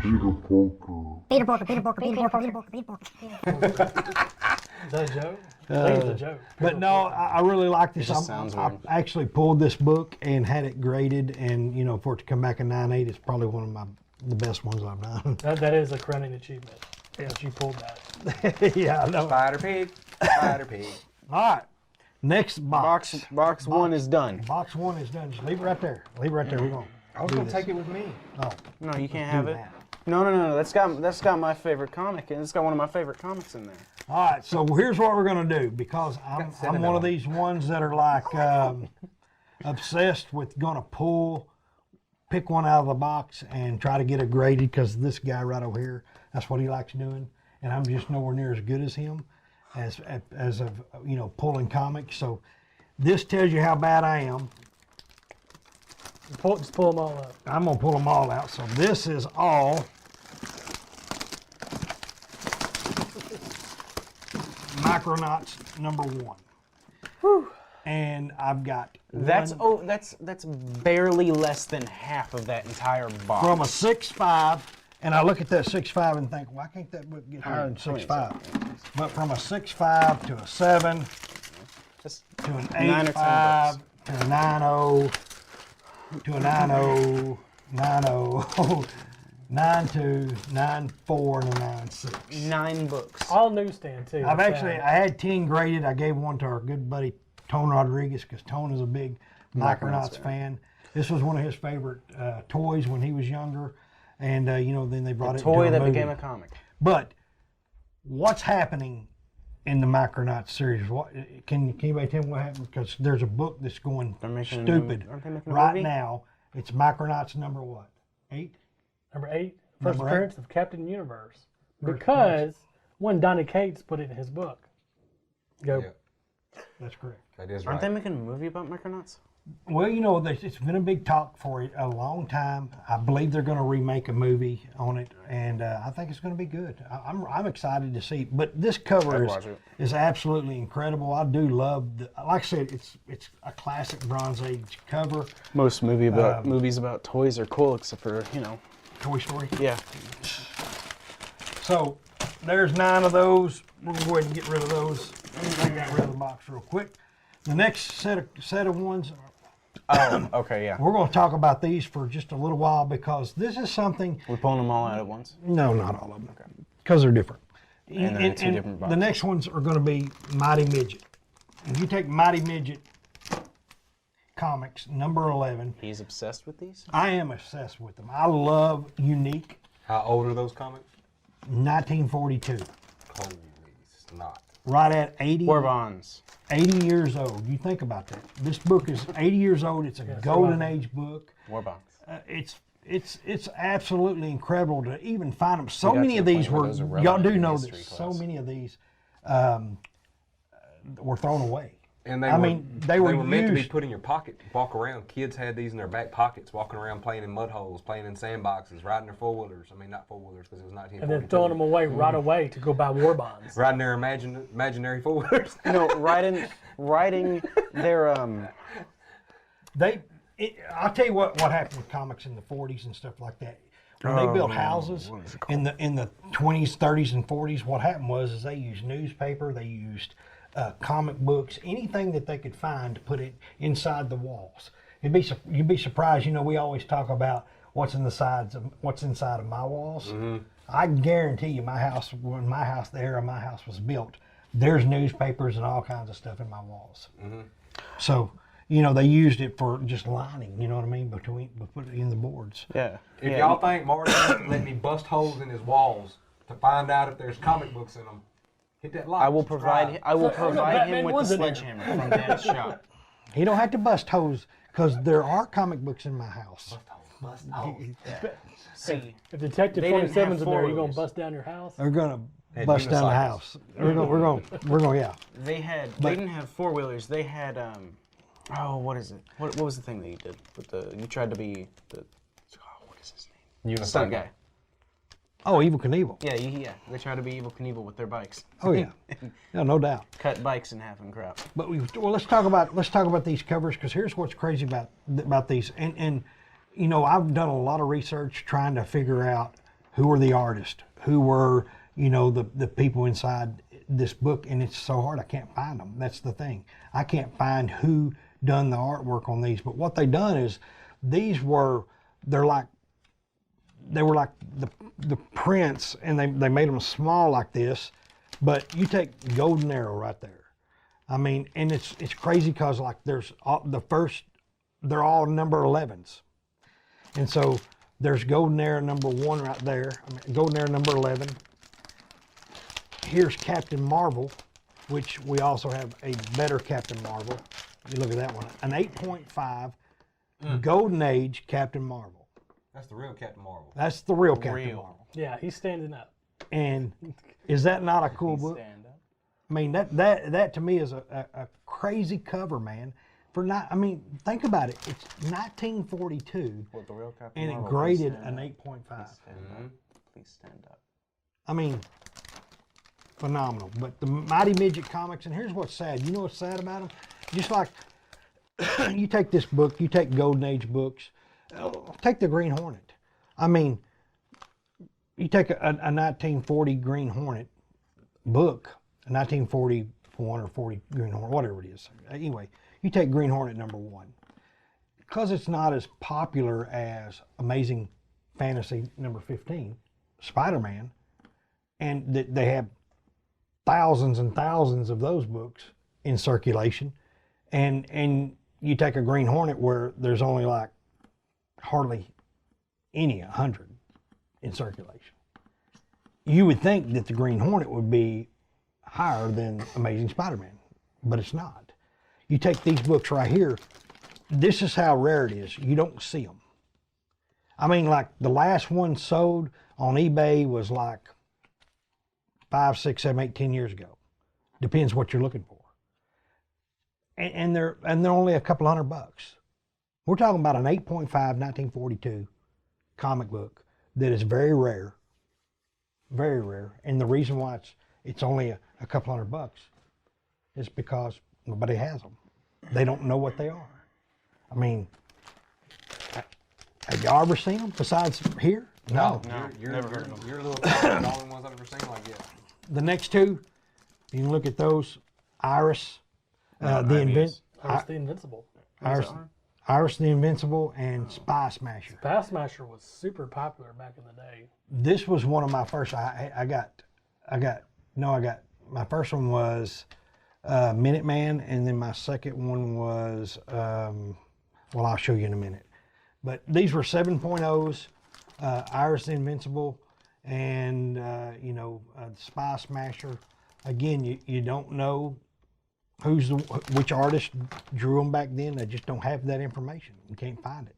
[SPEAKER 5] Peter Porker.
[SPEAKER 6] Peter Porker, Peter Porker, Peter Porker, Peter Porker, Peter Porker.
[SPEAKER 1] Is that a joke? I think it's a joke.
[SPEAKER 2] But no, I really like this.
[SPEAKER 4] just sounds
[SPEAKER 2] I
[SPEAKER 4] weird.
[SPEAKER 2] actually pulled this book and had it graded, and for it to come back a 9.8, it's probably one of the best ones I've done.
[SPEAKER 1] That is a crowning achievement. Yeah, you pulled that.
[SPEAKER 2] Yeah, I know.
[SPEAKER 3] Spider Pig. Spider Pig.
[SPEAKER 2] All right, next box.
[SPEAKER 4] Box 1 is done.
[SPEAKER 2] Box 1 is done. Just leave it right there. Leave it right there. We're going.
[SPEAKER 3] I was going to take it with me.
[SPEAKER 2] Oh,
[SPEAKER 4] No, you can't
[SPEAKER 2] do
[SPEAKER 4] have it.
[SPEAKER 2] that.
[SPEAKER 4] No. That's got my favorite comic, and it's got one of my favorite comics in there.
[SPEAKER 2] All right, so here's what we're going to do, because I'm one of these ones that are like obsessed with going to pick one out of the box and try to get it graded, because this guy right over here, that's what he likes doing, and I'm just nowhere near as good as him as of pulling comics. So this tells you how bad I am.
[SPEAKER 1] Just pull them all up.
[SPEAKER 2] I'm going to pull them all out. So this is all Micronauts number 1. Whew. And I've got
[SPEAKER 4] That's barely less than half of that entire box.
[SPEAKER 2] from a 6.5, and I look at that 6.5 and think, why can't that book get higher than 6.5? But from a 6.5 to a 7
[SPEAKER 4] Just
[SPEAKER 2] to an
[SPEAKER 4] 9 or 10
[SPEAKER 2] 8.5
[SPEAKER 4] books.
[SPEAKER 2] to a 9.0 to a 9.0, 9.0, 9.2, 9.4, and a 9.6.
[SPEAKER 4] 9 books.
[SPEAKER 1] All newsstand, too.
[SPEAKER 2] I
[SPEAKER 1] That's
[SPEAKER 2] had 10 graded. I gave one to our good buddy Tone Rodriguez, because Tone is a big Micronauts fan. This was one of his favorite toys when he was younger, and then they brought it
[SPEAKER 4] Toy
[SPEAKER 2] to a
[SPEAKER 4] that
[SPEAKER 2] movie.
[SPEAKER 4] became a comic.
[SPEAKER 2] But what's happening in the Micronauts series? What can anybody tell me what happened? Because there's a book that's going
[SPEAKER 4] They're making a
[SPEAKER 2] stupid
[SPEAKER 4] movie. Aren't they making a
[SPEAKER 2] right
[SPEAKER 4] movie?
[SPEAKER 2] now. It's Micronauts number what? 8?
[SPEAKER 1] Number 8, first
[SPEAKER 2] Number 8.
[SPEAKER 1] appearance of Captain Universe. Because when Donny Cates put it in his book. Go.
[SPEAKER 3] Yeah,
[SPEAKER 2] That's correct.
[SPEAKER 3] that is
[SPEAKER 4] Aren't
[SPEAKER 3] right.
[SPEAKER 4] they making a movie about Micronauts?
[SPEAKER 2] Well, it's been a big talk for a long time. I believe they're going to remake a movie on it, and I think it's going to be good. I'm excited to see it. But this cover
[SPEAKER 4] I'd watch it.
[SPEAKER 2] is absolutely incredible. I do love, like I said, it's a classic Bronze Age cover.
[SPEAKER 4] Most movies about toys are cool, except for,
[SPEAKER 2] Toy Story.
[SPEAKER 4] yeah.
[SPEAKER 2] So there's 9 of those. We're going to go ahead and get rid of those. I got rid of the box real quick. The next set of ones,
[SPEAKER 4] Oh, okay, yeah.
[SPEAKER 2] we're going to talk about these for just a little while, because this is something.
[SPEAKER 4] We're pulling them all out at once.
[SPEAKER 2] No, not all of them. Because they're different.
[SPEAKER 4] And they're in 2 different
[SPEAKER 2] The
[SPEAKER 4] boxes.
[SPEAKER 2] next ones are going to be Mighty Midget. If you take Mighty Midget comics, number 11,
[SPEAKER 4] He's obsessed with these?
[SPEAKER 2] I am obsessed with them. I love Unique,
[SPEAKER 3] How old are those comics?
[SPEAKER 2] 1942.
[SPEAKER 3] Holy snot.
[SPEAKER 2] right at 80.
[SPEAKER 4] War bonds.
[SPEAKER 2] 80 years old. You think about that. This book is 80 years old. It's a golden age book.
[SPEAKER 4] War bonds.
[SPEAKER 2] It's absolutely incredible to even find them. So
[SPEAKER 4] got
[SPEAKER 2] many
[SPEAKER 4] to
[SPEAKER 2] of
[SPEAKER 4] the
[SPEAKER 2] these
[SPEAKER 4] point where
[SPEAKER 2] were,
[SPEAKER 4] those are
[SPEAKER 2] y'all
[SPEAKER 4] relevant
[SPEAKER 2] do
[SPEAKER 4] in
[SPEAKER 2] know
[SPEAKER 4] history
[SPEAKER 2] this. So
[SPEAKER 4] class.
[SPEAKER 2] many of these were thrown away.
[SPEAKER 3] And
[SPEAKER 2] I mean, they were
[SPEAKER 3] meant to be
[SPEAKER 2] used-
[SPEAKER 3] put in your pocket, walk around. Kids had these in their back pockets, walking around playing in mud holes, playing in sandboxes, riding their four-wheelers. I mean, not four-wheelers because it was 1942.
[SPEAKER 1] And then throwing them away right away to go buy war bonds.
[SPEAKER 3] Riding their imaginary four-wheelers.
[SPEAKER 4] You know, writing their
[SPEAKER 2] I'll tell you what happened with comics in the 40s and stuff like that. When they built houses in the 20s, 30s, and 40s, what happened was they used newspaper, they used comic books, anything that they could find to put it inside the walls. You'd be surprised. You know, we always talk about what's inside of my walls.
[SPEAKER 3] Mm-hmm.
[SPEAKER 2] I guarantee you, when the era my house was built, there's newspapers and all kinds of stuff in my walls.
[SPEAKER 3] Mm-hmm.
[SPEAKER 2] So, you know, they used it for just lining. You know what I mean? Put it in the boards.
[SPEAKER 4] yeah.
[SPEAKER 3] If
[SPEAKER 4] yeah.
[SPEAKER 3] y'all think Marty let me bust holes in his walls to find out if there's comic books in them, hit that like.
[SPEAKER 4] I will provide
[SPEAKER 1] Batman
[SPEAKER 4] him with
[SPEAKER 1] was
[SPEAKER 4] the
[SPEAKER 1] in there.
[SPEAKER 4] sledgehammer from Dad's shop.
[SPEAKER 2] He don't have to bust holes because there are comic books in my house.
[SPEAKER 3] Bust holes.
[SPEAKER 4] See,
[SPEAKER 1] If Detective
[SPEAKER 4] They didn't
[SPEAKER 1] 27's
[SPEAKER 4] have
[SPEAKER 1] in there, you gonna
[SPEAKER 4] four-wheelers.
[SPEAKER 1] bust down your house?
[SPEAKER 2] They're gonna
[SPEAKER 3] And
[SPEAKER 2] bust down the
[SPEAKER 3] unicycles.
[SPEAKER 2] house. We're gonna yeah.
[SPEAKER 4] they didn't have four-wheelers. They had oh, what is it? What was the thing that you did with you tried to be the what is his name? Stunt guy.
[SPEAKER 2] Oh, Evil Knievel.
[SPEAKER 4] Yeah. They tried to be Evil Knievel with their bikes.
[SPEAKER 2] Oh yeah, yeah, no doubt.
[SPEAKER 4] Cut bikes in half and crap.
[SPEAKER 2] But let's talk about these covers because here's what's crazy about these. And you know, I've done a lot of research trying to figure out who were the artists, who were, you know, the people inside this book, and it's so hard I can't find them. That's the thing. I can't find who done the artwork on these. But what they done is they were like the prints, and they made them small like this. But you take Golden Arrow right there. I mean, and it's crazy because like there's they're all number 11s. And so there's Golden Arrow number 1 right there. Golden Arrow number 11. Here's Captain Marvel, which we also have a better Captain Marvel. You look at that one. An 8.5 Golden Age Captain Marvel.
[SPEAKER 3] That's the real Captain Marvel.
[SPEAKER 2] That's the real Captain
[SPEAKER 4] Real.
[SPEAKER 2] Marvel.
[SPEAKER 1] Yeah, he's standing up.
[SPEAKER 2] And is that not a cool book?
[SPEAKER 4] Stand up.
[SPEAKER 2] I mean, that to me is a crazy cover, man. Think about it. It's 1942,
[SPEAKER 4] With the real Captain
[SPEAKER 2] and it
[SPEAKER 4] Marvel,
[SPEAKER 2] graded
[SPEAKER 4] please
[SPEAKER 2] an
[SPEAKER 4] stand up.
[SPEAKER 2] 8.5.
[SPEAKER 4] Stand up. Please stand up.
[SPEAKER 2] I mean, phenomenal. But the Mighty Midget Comics, and here's what's sad. You know what's sad about them? Just like you take this book, you take Golden Age books, take the Green Hornet. I mean, you take a 1940 Green Hornet book, a 1941 or 40 Green Hornet, whatever it is. Anyway, you take Green Hornet number 1. Because it's not as popular as Amazing Fantasy number 15, Spider-Man, and they have thousands and thousands of those books in circulation, and you take a Green Hornet where there's only like hardly any 100 in circulation. You would think that the Green Hornet would be higher than Amazing Spider-Man, but it's not. You take these books right here, this is how rare it is. You don't see them. I mean, like the last one sold on eBay was like 5, 6, 7, 8, 10 years ago. Depends what you're looking for. And they're only a couple $100. We're talking about an 8.5 1942 comic book that is very rare. Very rare. And the reason why it's only a couple $100 is because nobody has them. They don't know what they are. I mean, have y'all ever seen them besides here? No.
[SPEAKER 3] You're
[SPEAKER 4] never heard of them.
[SPEAKER 3] You're a little the only ones I've ever seen like that.
[SPEAKER 2] The next two, you can look at those. Iris, the
[SPEAKER 1] Invincible.
[SPEAKER 2] Iris the Invincible, and Spy Smasher.
[SPEAKER 1] Spy Smasher was super popular back in the day.
[SPEAKER 2] This was one of my first. I got. My first one was Minuteman, and then my second one was. Well, I'll show you in a minute. But these were 7.0s. Iris the Invincible, and Spy Smasher. again, you don't know which artist drew them back then. They just don't have that information. You can't find it.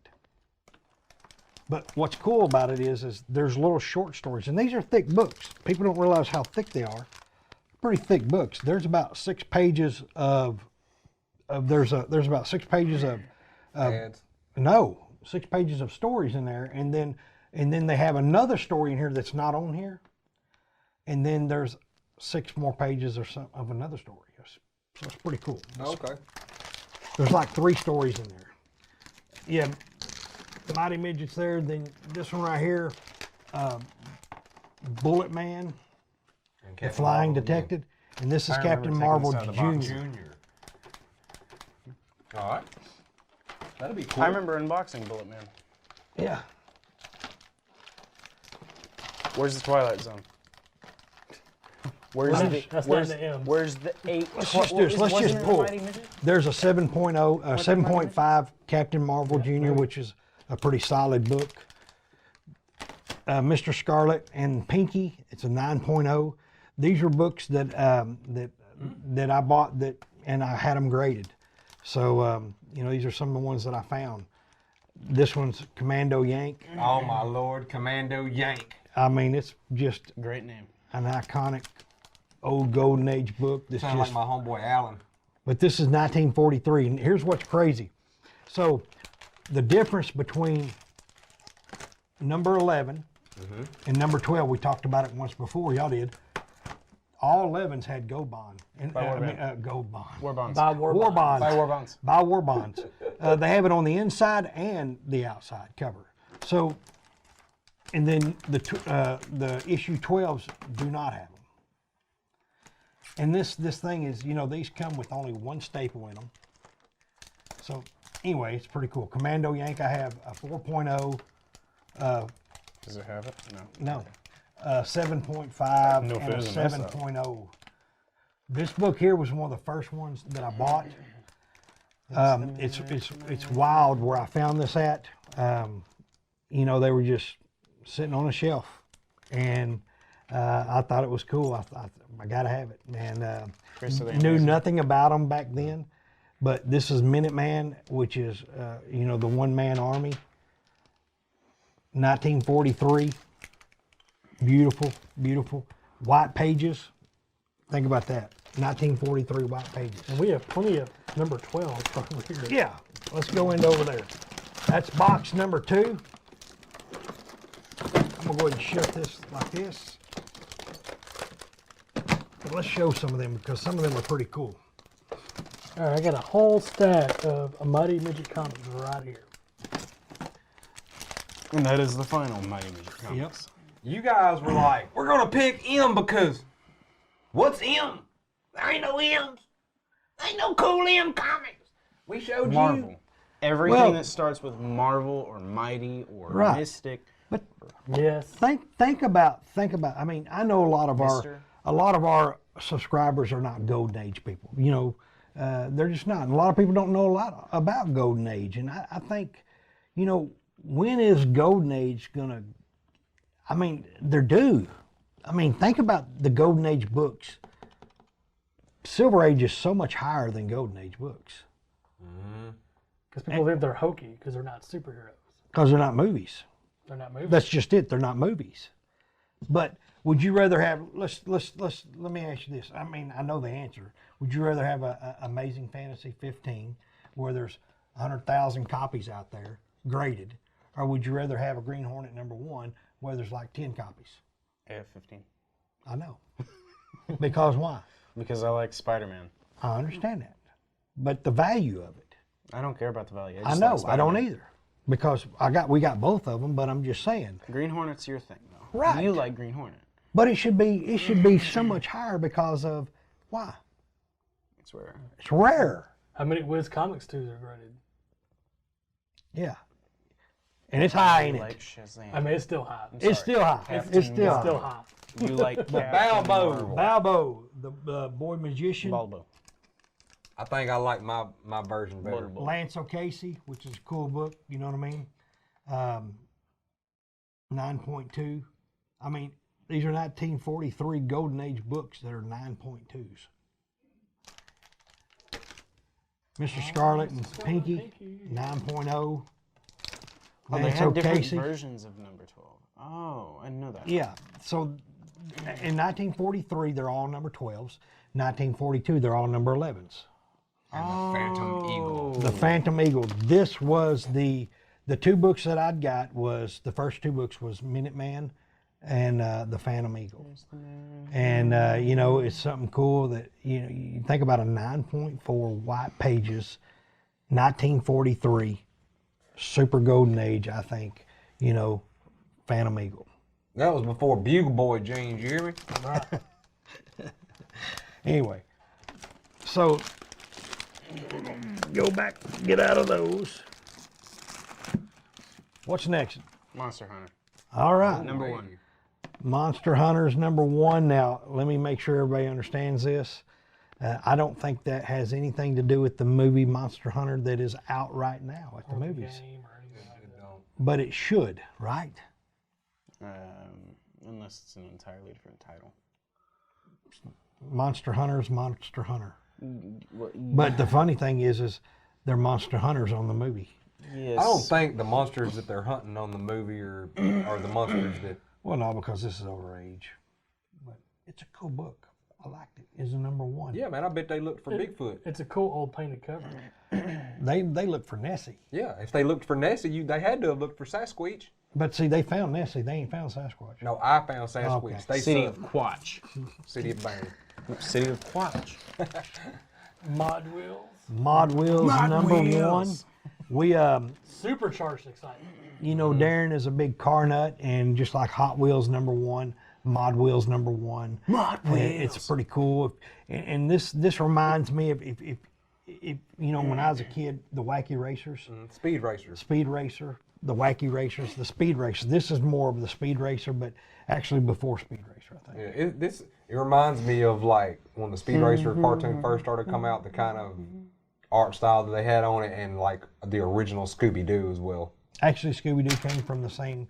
[SPEAKER 2] But what's cool about it is there's little short stories, and these are thick books. People don't realize how thick they are. Pretty thick books. There's about 6 pages of there's about 6 pages of
[SPEAKER 3] Ads.
[SPEAKER 2] no, 6 pages of stories in there, and then they have another story in here that's not on here, and then there's 6 more pages of another story. So it's pretty cool.
[SPEAKER 3] Okay.
[SPEAKER 2] There's like 3 stories in there. Yeah, Mighty Midgets there. Then this one right here, Bullet Man, the Flying Detective, and this is
[SPEAKER 4] I remember
[SPEAKER 2] Captain
[SPEAKER 4] taking
[SPEAKER 2] Marvel
[SPEAKER 4] this out of the box.
[SPEAKER 2] Jr.
[SPEAKER 3] All right. That'll be cool.
[SPEAKER 4] I remember unboxing Bullet Man.
[SPEAKER 2] Yeah.
[SPEAKER 4] Where's the Twilight Zone? Where's
[SPEAKER 1] That's not the M.
[SPEAKER 4] Where's the 8?
[SPEAKER 2] Let's just do this. Let's just pull. There's a 7.0, 7.5 Captain Marvel Jr., which is a pretty solid book. Mr. Scarlet and Pinky, it's a 9.0. These are books that that I bought and I had them graded. So you know, these are some of the ones that I found. This one's Commando Yank.
[SPEAKER 3] Oh my Lord, Commando Yank.
[SPEAKER 2] I mean, it's just
[SPEAKER 4] Great name.
[SPEAKER 2] an iconic old golden age book. This
[SPEAKER 3] Sound like my homeboy Alan.
[SPEAKER 2] But this is 1943, and here's what's crazy. So the difference between number 11 and number 12, we talked about it once before, y'all did. All 11s had gold bond. Gold bond.
[SPEAKER 4] War bonds.
[SPEAKER 1] By war
[SPEAKER 2] War
[SPEAKER 1] bonds.
[SPEAKER 2] bonds.
[SPEAKER 4] By war bonds.
[SPEAKER 2] By war bonds. They have it on the inside and the outside cover. So, and then the issue 12s do not have them. And this thing is, you know, these come with only 1 staple in them. So anyway, it's pretty cool. Commando Yank, I have a 4.0.
[SPEAKER 4] Does it have it? No.
[SPEAKER 2] No. 7.5
[SPEAKER 4] No
[SPEAKER 2] and a
[SPEAKER 4] fizz in this, though.
[SPEAKER 2] 7.0. This book here was one of the first ones that I bought. It's wild where I found this at. You know, they were just sitting on a shelf, and I thought it was cool. I gotta have it, and knew nothing about them back then. But this is Minuteman, which is you know, the one-man army. 1943. Beautiful, beautiful. White pages. Think about that. 1943 white pages.
[SPEAKER 1] And we have plenty of number 12 over here.
[SPEAKER 2] Yeah, let's go into over there. That's box number 2. I'm gonna go ahead and shut this like this. But let's show some of them because some of them are pretty cool.
[SPEAKER 1] All right, I got a whole stack of a Mighty Midget comics right here.
[SPEAKER 4] And that is the final Mighty Midget Comics.
[SPEAKER 3] You guys were like, we're gonna pick M because what's M? There ain't no M's. There ain't no cool M comics. We showed
[SPEAKER 4] Marvel.
[SPEAKER 3] you.
[SPEAKER 4] Everything
[SPEAKER 2] Well-
[SPEAKER 4] that starts with Marvel or Mighty or
[SPEAKER 2] Right.
[SPEAKER 4] Mystic.
[SPEAKER 2] But
[SPEAKER 1] Yes.
[SPEAKER 2] think about. I mean, I know a lot of
[SPEAKER 4] Mister.
[SPEAKER 2] our subscribers are not Golden Age people. You know, they're just not. And a lot of people don't know a lot about Golden Age, and I think, you know, when is Golden Age gonna? I mean, they're due. I mean, think about the Golden Age books. Silver Age is so much higher than Golden Age books
[SPEAKER 1] Because people think they're hokey because they're not superheroes.
[SPEAKER 2] because they're not movies.
[SPEAKER 1] They're not movies.
[SPEAKER 2] That's just it. They're not movies. But would you rather have? Let me ask you this. I mean, I know the answer. Would you rather have a Amazing Fantasy 15, where there's 100,000 copies out there graded, or would you rather have a Green Hornet #1, where there's like 10 copies?
[SPEAKER 4] AF-15.
[SPEAKER 2] I know. Because why?
[SPEAKER 4] Because I like Spider-Man.
[SPEAKER 2] I understand that, but the value of it.
[SPEAKER 4] I don't care about the value.
[SPEAKER 2] I
[SPEAKER 4] just
[SPEAKER 2] know.
[SPEAKER 4] like
[SPEAKER 2] I don't
[SPEAKER 4] Spider-Man.
[SPEAKER 2] either. Because we got both of them, but I'm just saying.
[SPEAKER 4] Green Hornet's your thing, though.
[SPEAKER 2] Right.
[SPEAKER 4] You like Green Hornet.
[SPEAKER 2] But it should be so much higher because of why?
[SPEAKER 4] It's rare.
[SPEAKER 2] It's rare.
[SPEAKER 1] How many Wiz Comics 2s are graded?
[SPEAKER 2] Yeah. And it's high, ain't
[SPEAKER 4] You like
[SPEAKER 2] it?
[SPEAKER 4] Shazam.
[SPEAKER 1] I mean, it's still high.
[SPEAKER 2] It's still high. It's still high.
[SPEAKER 1] Still high.
[SPEAKER 4] You like Captain
[SPEAKER 3] Balbo.
[SPEAKER 4] Marvel.
[SPEAKER 2] Balbo, the boy magician.
[SPEAKER 4] Balbo.
[SPEAKER 3] I think I like my version better.
[SPEAKER 4] Balbo.
[SPEAKER 2] Lance O'Casey, which is a cool book. You know what I mean? 9.2. I mean, These are 1943 Golden Age books that are 9.2s. Mr. Scarlet and Pinky, 9.0.
[SPEAKER 4] Oh, they
[SPEAKER 2] That's
[SPEAKER 4] had different
[SPEAKER 2] Casey.
[SPEAKER 4] versions of number 12. Oh, I didn't know that.
[SPEAKER 2] Yeah, so in 1943, they're all number 12s. 1942, they're all number 11s.
[SPEAKER 3] And the Phantom Eagle.
[SPEAKER 2] The Phantom Eagle. This was the two books that I'd got was, the first two books was Minuteman and the Phantom Eagle. And, you know, it's something cool that, you know, you think about a 9.4 white pages, 1943, super golden age, I think, you know, Phantom Eagle.
[SPEAKER 3] That was before Bugle Boy jeans, you hear me?
[SPEAKER 2] Anyway, so go back, get out of those. What's next?
[SPEAKER 4] Monster Hunter.
[SPEAKER 2] All right.
[SPEAKER 4] Number 1.
[SPEAKER 2] Monster Hunter's number 1. Now, let me make sure everybody understands this. I don't think that has anything to do with the movie Monster Hunter that is out right now at the movies.
[SPEAKER 1] Game or anything like that.
[SPEAKER 2] But it should, right?
[SPEAKER 4] Unless it's an entirely different title.
[SPEAKER 2] Monster Hunter's Monster Hunter. But the funny thing is they're Monster Hunters on the movie.
[SPEAKER 4] Yes.
[SPEAKER 3] I don't think the monsters that they're hunting on the movie are the monsters that.
[SPEAKER 2] Well, no, because this is over age. But it's a cool book. I liked it. It's a number 1.
[SPEAKER 3] Yeah, man, I bet they looked for Bigfoot.
[SPEAKER 1] It's a cool old painted cover.
[SPEAKER 2] They look for Nessie.
[SPEAKER 3] Yeah, if they looked for Nessie, they had to have looked for Sasquatch.
[SPEAKER 2] But see, they found Nessie. They ain't found Sasquatch.
[SPEAKER 3] No, I found Sasquatch.
[SPEAKER 2] Okay.
[SPEAKER 3] They
[SPEAKER 4] City
[SPEAKER 3] suck.
[SPEAKER 4] of Quatch.
[SPEAKER 3] City of Bang.
[SPEAKER 4] City of Quatch.
[SPEAKER 1] Mod Wheels.
[SPEAKER 2] Mod Wheels number 1. We
[SPEAKER 1] Supercharged excitement.
[SPEAKER 2] you know, Darren is a big car nut, and just like Hot Wheels number 1, Mod Wheels number 1.
[SPEAKER 1] Mod
[SPEAKER 2] And
[SPEAKER 1] Wheels.
[SPEAKER 2] it's pretty cool. And this reminds me of if you know, when I was a kid, the Wacky Racers,
[SPEAKER 3] Speed Racers.
[SPEAKER 2] Speed Racer, the Wacky Racers, the Speed Racer. This is more of the Speed Racer, but actually before Speed Racer, I think.
[SPEAKER 3] Yeah, it reminds me of like when the Speed Racer cartoon first started to come out, the kind of art style that they had on it, and like the original Scooby-Doo as well.
[SPEAKER 2] Actually, Scooby-Doo came from the same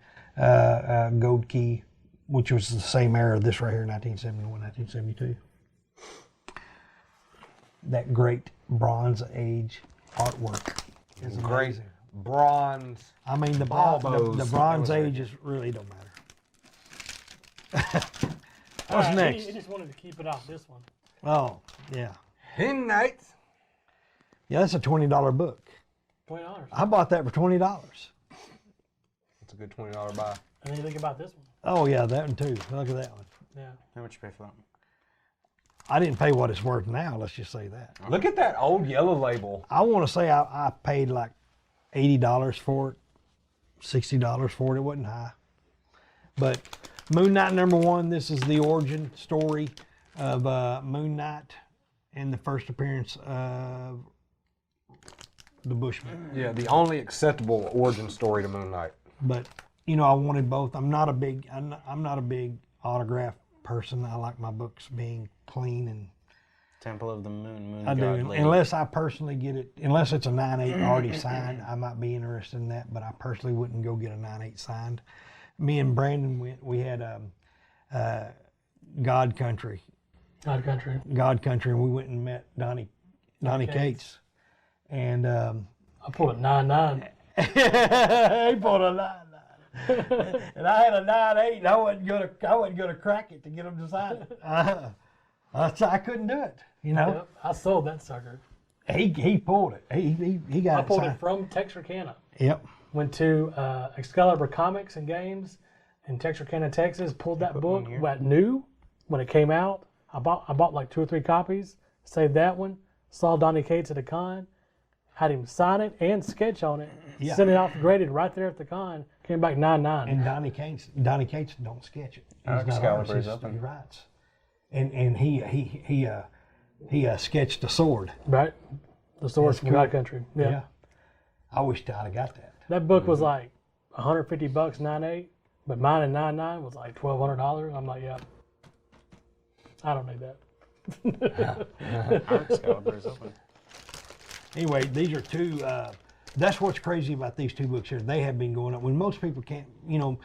[SPEAKER 2] Gold Key, which was the same era, this right here, 1971, 1972. That great Bronze Age artwork is
[SPEAKER 3] Great
[SPEAKER 2] amazing.
[SPEAKER 3] bronze.
[SPEAKER 2] I mean, the
[SPEAKER 3] Balbos.
[SPEAKER 2] Bronze
[SPEAKER 3] That was
[SPEAKER 2] Age is really don't matter. What's next?
[SPEAKER 1] He just wanted to keep it off this one.
[SPEAKER 2] Oh, yeah.
[SPEAKER 3] Hen Nights.
[SPEAKER 2] Yeah, that's a $20 book.
[SPEAKER 1] $20.
[SPEAKER 2] I bought that for $20.
[SPEAKER 3] It's a good $20 buy.
[SPEAKER 1] And then you think about this one.
[SPEAKER 2] Oh, yeah, that one too. Look at that one.
[SPEAKER 1] Yeah.
[SPEAKER 4] How much you pay for that one?
[SPEAKER 2] I didn't pay what it's worth now, let's just say that.
[SPEAKER 3] Look at that old yellow label.
[SPEAKER 2] I want to say I paid like $80 for it, $60 for it. It wasn't high. But Moon Knight number 1, this is the origin story of Moon Knight and the first appearance of the Bushman.
[SPEAKER 3] Yeah, the only acceptable origin story to Moon Knight.
[SPEAKER 2] But you know, I wanted both. I'm not a big autograph person. I like my books being clean, and
[SPEAKER 4] Temple of the Moon
[SPEAKER 2] I do.
[SPEAKER 4] God Lady.
[SPEAKER 2] Unless I personally get it, unless it's a 9/8 already signed, I might be interested in that. But I personally wouldn't go get a 9/8 signed. Me and Brandon went. We had God Country, and we went and met Donnie Cates, and
[SPEAKER 1] I pulled a 9.9.
[SPEAKER 2] he pulled a 9/9, and I had a 9/8, and I wasn't gonna crack it to get him to sign it. I couldn't do it, you know.
[SPEAKER 1] Yep, I sold that sucker.
[SPEAKER 2] He pulled it. He got
[SPEAKER 1] I
[SPEAKER 2] it
[SPEAKER 1] pulled
[SPEAKER 2] signed.
[SPEAKER 1] it from Texarkana.
[SPEAKER 2] Yep.
[SPEAKER 1] Went to Excalibur Comics and Games in Texarkana, Texas. Pulled that book. What new when it came out. I bought like 2 or 3 copies. Saved that one. Saw Donnie Cates at a con. Had him sign it and sketch on it.
[SPEAKER 2] Yeah.
[SPEAKER 1] Sent it off graded right there at the con. Came back 9.9.
[SPEAKER 2] And Donnie Cates don't sketch it. He's not
[SPEAKER 4] Excalibur's
[SPEAKER 2] artist,
[SPEAKER 4] open.
[SPEAKER 2] he writes. And he sketched a sword.
[SPEAKER 1] Right. The source from God Country. Yeah.
[SPEAKER 2] I wish I'd have got that.
[SPEAKER 1] That book was like $150 9.8, but mine in 9.9 was like $1,200. I'm like, yeah, I don't need that.
[SPEAKER 4] Excalibur is open.
[SPEAKER 2] Anyway, these are 2. That's what's crazy about these 2 books here. They have been going up when most people can't. You know,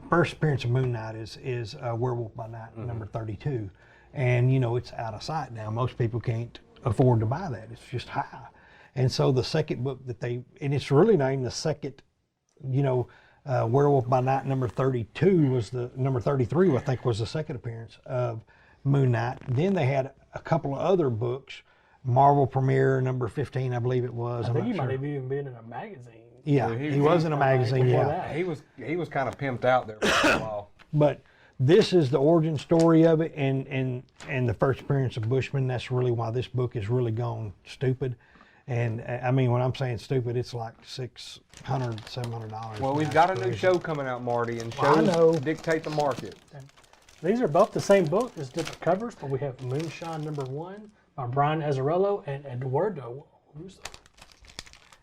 [SPEAKER 2] first appearance of Moon Knight is Werewolf by Night, number 32. And, you know, it's out of sight now. Most people can't afford to buy that. It's just high. And so the second book that and it's really not even the second, you know, Werewolf by Night number 32 was number 33, I think, was the second appearance of Moon Knight. Then they had a couple of other books, Marvel Premiere number 15, I believe it was.
[SPEAKER 1] I think he might have even been in a magazine.
[SPEAKER 2] Yeah, he was in a magazine, yeah.
[SPEAKER 1] that.
[SPEAKER 3] He was kind of pimped out there for a while.
[SPEAKER 2] But this is the origin story of it, and the first appearance of Bushman. That's really why this book has really gone stupid. And I mean, when I'm saying stupid, it's like $600, $700.
[SPEAKER 3] Well, we've got a new show coming out, Marty, and
[SPEAKER 2] I know.
[SPEAKER 3] shows dictate the market.
[SPEAKER 1] These are both the same book, just different covers, but we have Moonshine number 1 by Brian Azzarello and Eduardo Russo.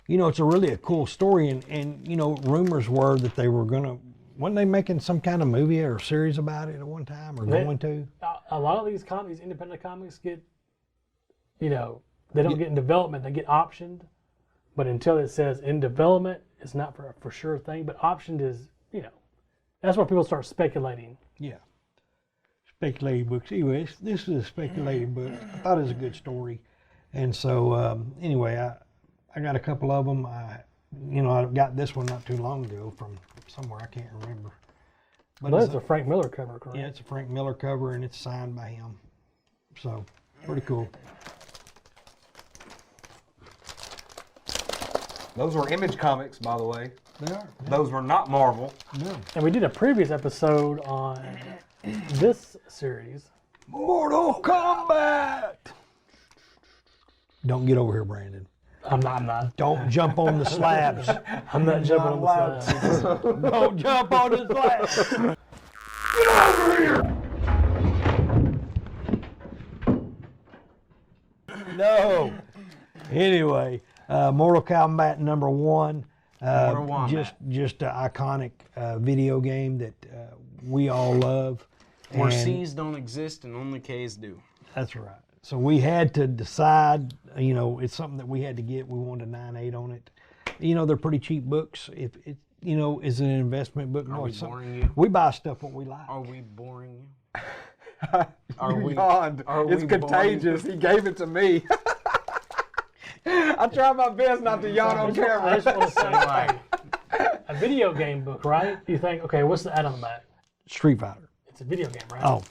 [SPEAKER 2] You know, it's really a cool story, and you know, rumors were that they were weren't they making some kind of movie or series about it at one time, or going to?
[SPEAKER 1] A lot of these independent comics get, you know, they don't get in development, they get optioned. But until it says in development, it's not for sure thing. But optioned is, you know, that's where people start speculating.
[SPEAKER 2] Yeah. Speculative books. Anyway, this is a speculative book. I thought it was a good story. And so, anyway, I got a couple of them. I got this one not too long ago from somewhere, I can't remember.
[SPEAKER 1] But it's a Frank Miller cover, correct?
[SPEAKER 2] Yeah, it's a Frank Miller cover, and it's signed by him. So, pretty cool.
[SPEAKER 3] Those were Image Comics, by the way.
[SPEAKER 2] They are.
[SPEAKER 3] Those were not Marvel.
[SPEAKER 2] No.
[SPEAKER 1] And we did a previous episode on this series.
[SPEAKER 2] Mortal Kombat! Don't get over here, Brandon.
[SPEAKER 1] I'm not.
[SPEAKER 2] Don't jump on the slabs.
[SPEAKER 1] I'm not jumping on the slab.
[SPEAKER 2] Don't jump on the slabs. No. Anyway, Mortal Kombat number 1. Just an iconic video game that we all love.
[SPEAKER 4] Where
[SPEAKER 2] And
[SPEAKER 4] C's don't exist and only K's do.
[SPEAKER 2] that's right. So we had to decide, you know, it's something that we had to get. We wanted a 9.8 on it. You know, they're pretty cheap books. If it, you know, is it an investment book? No,
[SPEAKER 4] we
[SPEAKER 2] it's something.
[SPEAKER 4] boring you?
[SPEAKER 2] We buy stuff what we like.
[SPEAKER 4] Are we boring you?
[SPEAKER 3] You yawned. It's
[SPEAKER 4] we
[SPEAKER 3] contagious. He gave it to me. I try my best not to yawn on
[SPEAKER 1] I
[SPEAKER 3] camera.
[SPEAKER 1] just want to say, like, a video game book, right? You think, okay, what's the ad on the back?
[SPEAKER 2] Street Fighter.
[SPEAKER 1] It's a video game, right?
[SPEAKER 2] Oh,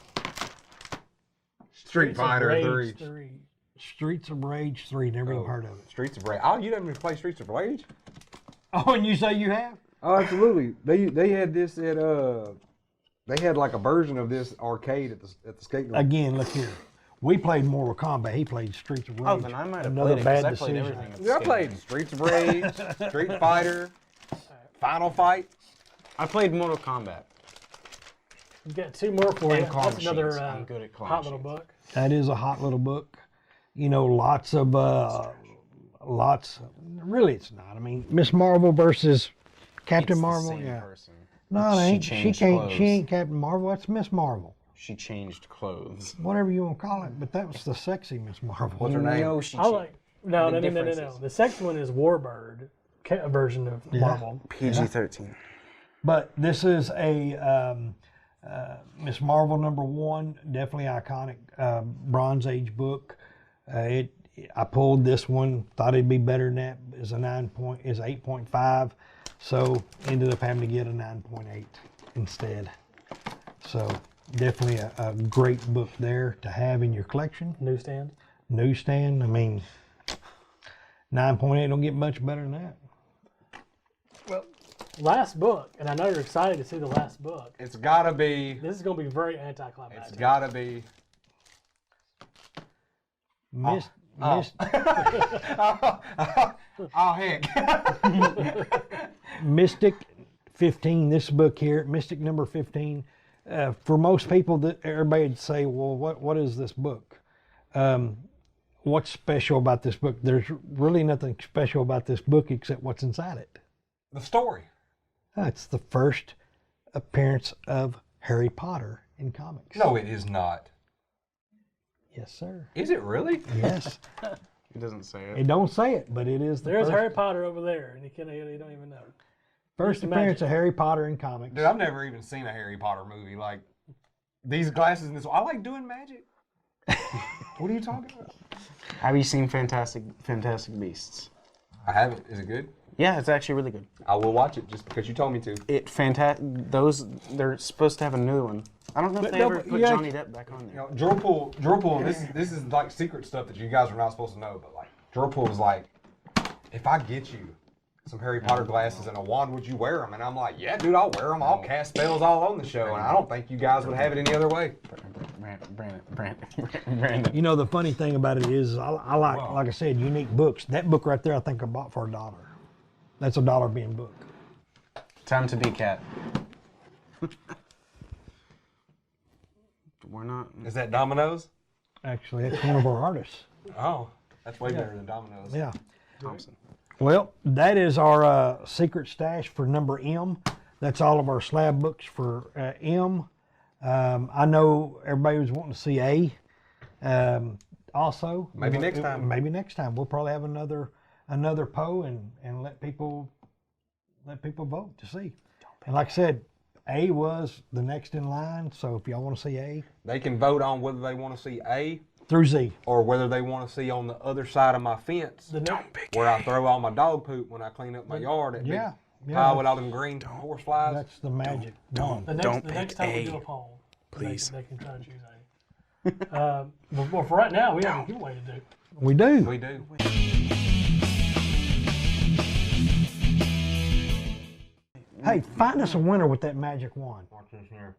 [SPEAKER 3] Street Fighter
[SPEAKER 1] Rage
[SPEAKER 3] 3.
[SPEAKER 1] 3.
[SPEAKER 2] Streets of Rage 3. Never even heard of it.
[SPEAKER 3] Streets of Rage. Oh, you didn't even play Streets of Rage?
[SPEAKER 2] Oh, and you say you have?
[SPEAKER 3] Oh, absolutely. They had this at they had like a version of this arcade at the skate park.
[SPEAKER 2] Again, look here. We played Mortal Kombat. He played Streets of Rage.
[SPEAKER 4] Oh, then I might have
[SPEAKER 2] Another
[SPEAKER 4] played it, 'cause
[SPEAKER 2] bad
[SPEAKER 4] I played
[SPEAKER 2] decision.
[SPEAKER 4] everything. at the
[SPEAKER 3] Yeah, I
[SPEAKER 4] skate
[SPEAKER 3] played
[SPEAKER 4] park.
[SPEAKER 3] Streets of Rage, Street Fighter, Final Fight.
[SPEAKER 4] I played Mortal Kombat.
[SPEAKER 1] We've got 2 more for you.
[SPEAKER 4] And claw
[SPEAKER 1] That's another
[SPEAKER 4] machines. I'm good at claw
[SPEAKER 1] hot little
[SPEAKER 4] machines.
[SPEAKER 1] book.
[SPEAKER 2] That is a hot little book. You know, really it's not. I mean, Miss Marvel versus Captain
[SPEAKER 4] It's
[SPEAKER 2] Marvel.
[SPEAKER 4] the same
[SPEAKER 2] Yeah.
[SPEAKER 4] person.
[SPEAKER 2] No, it ain't. She
[SPEAKER 4] changed
[SPEAKER 2] can't.
[SPEAKER 4] clothes.
[SPEAKER 2] She ain't Captain Marvel. That's Miss Marvel.
[SPEAKER 4] She changed clothes.
[SPEAKER 2] Whatever you want to call it. But that was the sexy Miss Marvel.
[SPEAKER 3] What's her name?
[SPEAKER 4] No, she
[SPEAKER 1] I
[SPEAKER 4] changed.
[SPEAKER 1] like. No.
[SPEAKER 4] The
[SPEAKER 1] The
[SPEAKER 4] differences.
[SPEAKER 1] second one is Warbird, a version of Marvel.
[SPEAKER 4] PG-13.
[SPEAKER 2] But this is a Miss Marvel number 1, definitely iconic Bronze Age book. I pulled this one, thought it'd be better than that. Is 8.5, so ended up having to get a 9.8 instead. So definitely a great book there to have in your collection.
[SPEAKER 1] Newsstand.
[SPEAKER 2] Newsstand. I mean, 9.8 don't get much better than that.
[SPEAKER 1] Last book, and I know you're excited to see the last book.
[SPEAKER 3] It's gotta be.
[SPEAKER 1] This is going to be very
[SPEAKER 3] It's
[SPEAKER 1] anticlimactic.
[SPEAKER 3] gotta be.
[SPEAKER 2] Miss,
[SPEAKER 3] Oh heck.
[SPEAKER 2] Mystic 15, this book here, Mystic number 15. For most people, everybody would say, well, what is this book? What's special about this book? There's really nothing special about this book except what's inside it.
[SPEAKER 3] The story.
[SPEAKER 2] It's the first appearance of Harry Potter in comics.
[SPEAKER 3] No, it is not.
[SPEAKER 2] Yes, sir.
[SPEAKER 3] Is it really?
[SPEAKER 2] Yes.
[SPEAKER 4] It doesn't say it.
[SPEAKER 2] It don't say it, but it is the
[SPEAKER 1] There's
[SPEAKER 2] first.
[SPEAKER 1] Harry Potter over there, and you don't even know.
[SPEAKER 2] First
[SPEAKER 1] to
[SPEAKER 2] appearance
[SPEAKER 1] magic.
[SPEAKER 2] of Harry Potter in comics.
[SPEAKER 3] Dude, I've never even seen a Harry Potter movie. Like, these glasses and this. I like doing magic. What are you talking about?
[SPEAKER 4] Have you seen Fantastic Beasts?
[SPEAKER 3] I haven't. Is it good?
[SPEAKER 4] Yeah, it's actually really good.
[SPEAKER 3] I will watch it just because you told me to.
[SPEAKER 4] Those they're supposed to have a new one. I don't know if they ever put Johnny Depp back on there.
[SPEAKER 3] Drill Pool. This is like secret stuff that you guys are not supposed to know. But like, Drill Pool was like, if I get you some Harry Potter glasses and a wand, would you wear them? And I'm like, yeah, dude, I'll wear them. I'll cast spells all on the show, and I don't think you guys would have it any other way.
[SPEAKER 4] Brandon.
[SPEAKER 2] You know, the funny thing about it is, I like I said, unique books. That book right there, I think I bought for $1. That's $1 being book.
[SPEAKER 4] Time to be cat. We're not.
[SPEAKER 3] Is that Domino's?
[SPEAKER 2] Actually, that's one of our artists.
[SPEAKER 3] Oh, that's way better than Domino's.
[SPEAKER 2] Yeah.
[SPEAKER 4] Thompson.
[SPEAKER 2] Well, that is our secret stash for number M. That's all of our slab books for M. I know everybody was wanting to see A. Also,
[SPEAKER 3] Maybe next time.
[SPEAKER 2] Maybe next time we'll probably have another poll and let people vote to see. And like I said, A was the next in line. So if y'all want to see A,
[SPEAKER 3] They can vote on whether they want to see A
[SPEAKER 2] through Z.
[SPEAKER 3] or whether they want to see on the other side of my fence
[SPEAKER 1] The next,
[SPEAKER 3] where I throw all my dog poop when I clean up my yard. That
[SPEAKER 2] Yeah,
[SPEAKER 3] big
[SPEAKER 2] yeah.
[SPEAKER 3] pile with all them green horse flies.
[SPEAKER 2] That's the magic. One.
[SPEAKER 1] the
[SPEAKER 4] Don't
[SPEAKER 1] next
[SPEAKER 4] pick
[SPEAKER 1] time we
[SPEAKER 4] A,
[SPEAKER 1] do a poll,
[SPEAKER 4] please.
[SPEAKER 1] they can try to choose A. Well, for right now, we have a giveaway to do.
[SPEAKER 2] We do.
[SPEAKER 3] We do.
[SPEAKER 2] Hey, find us a winner with that magic wand.
[SPEAKER 3] Watch this here.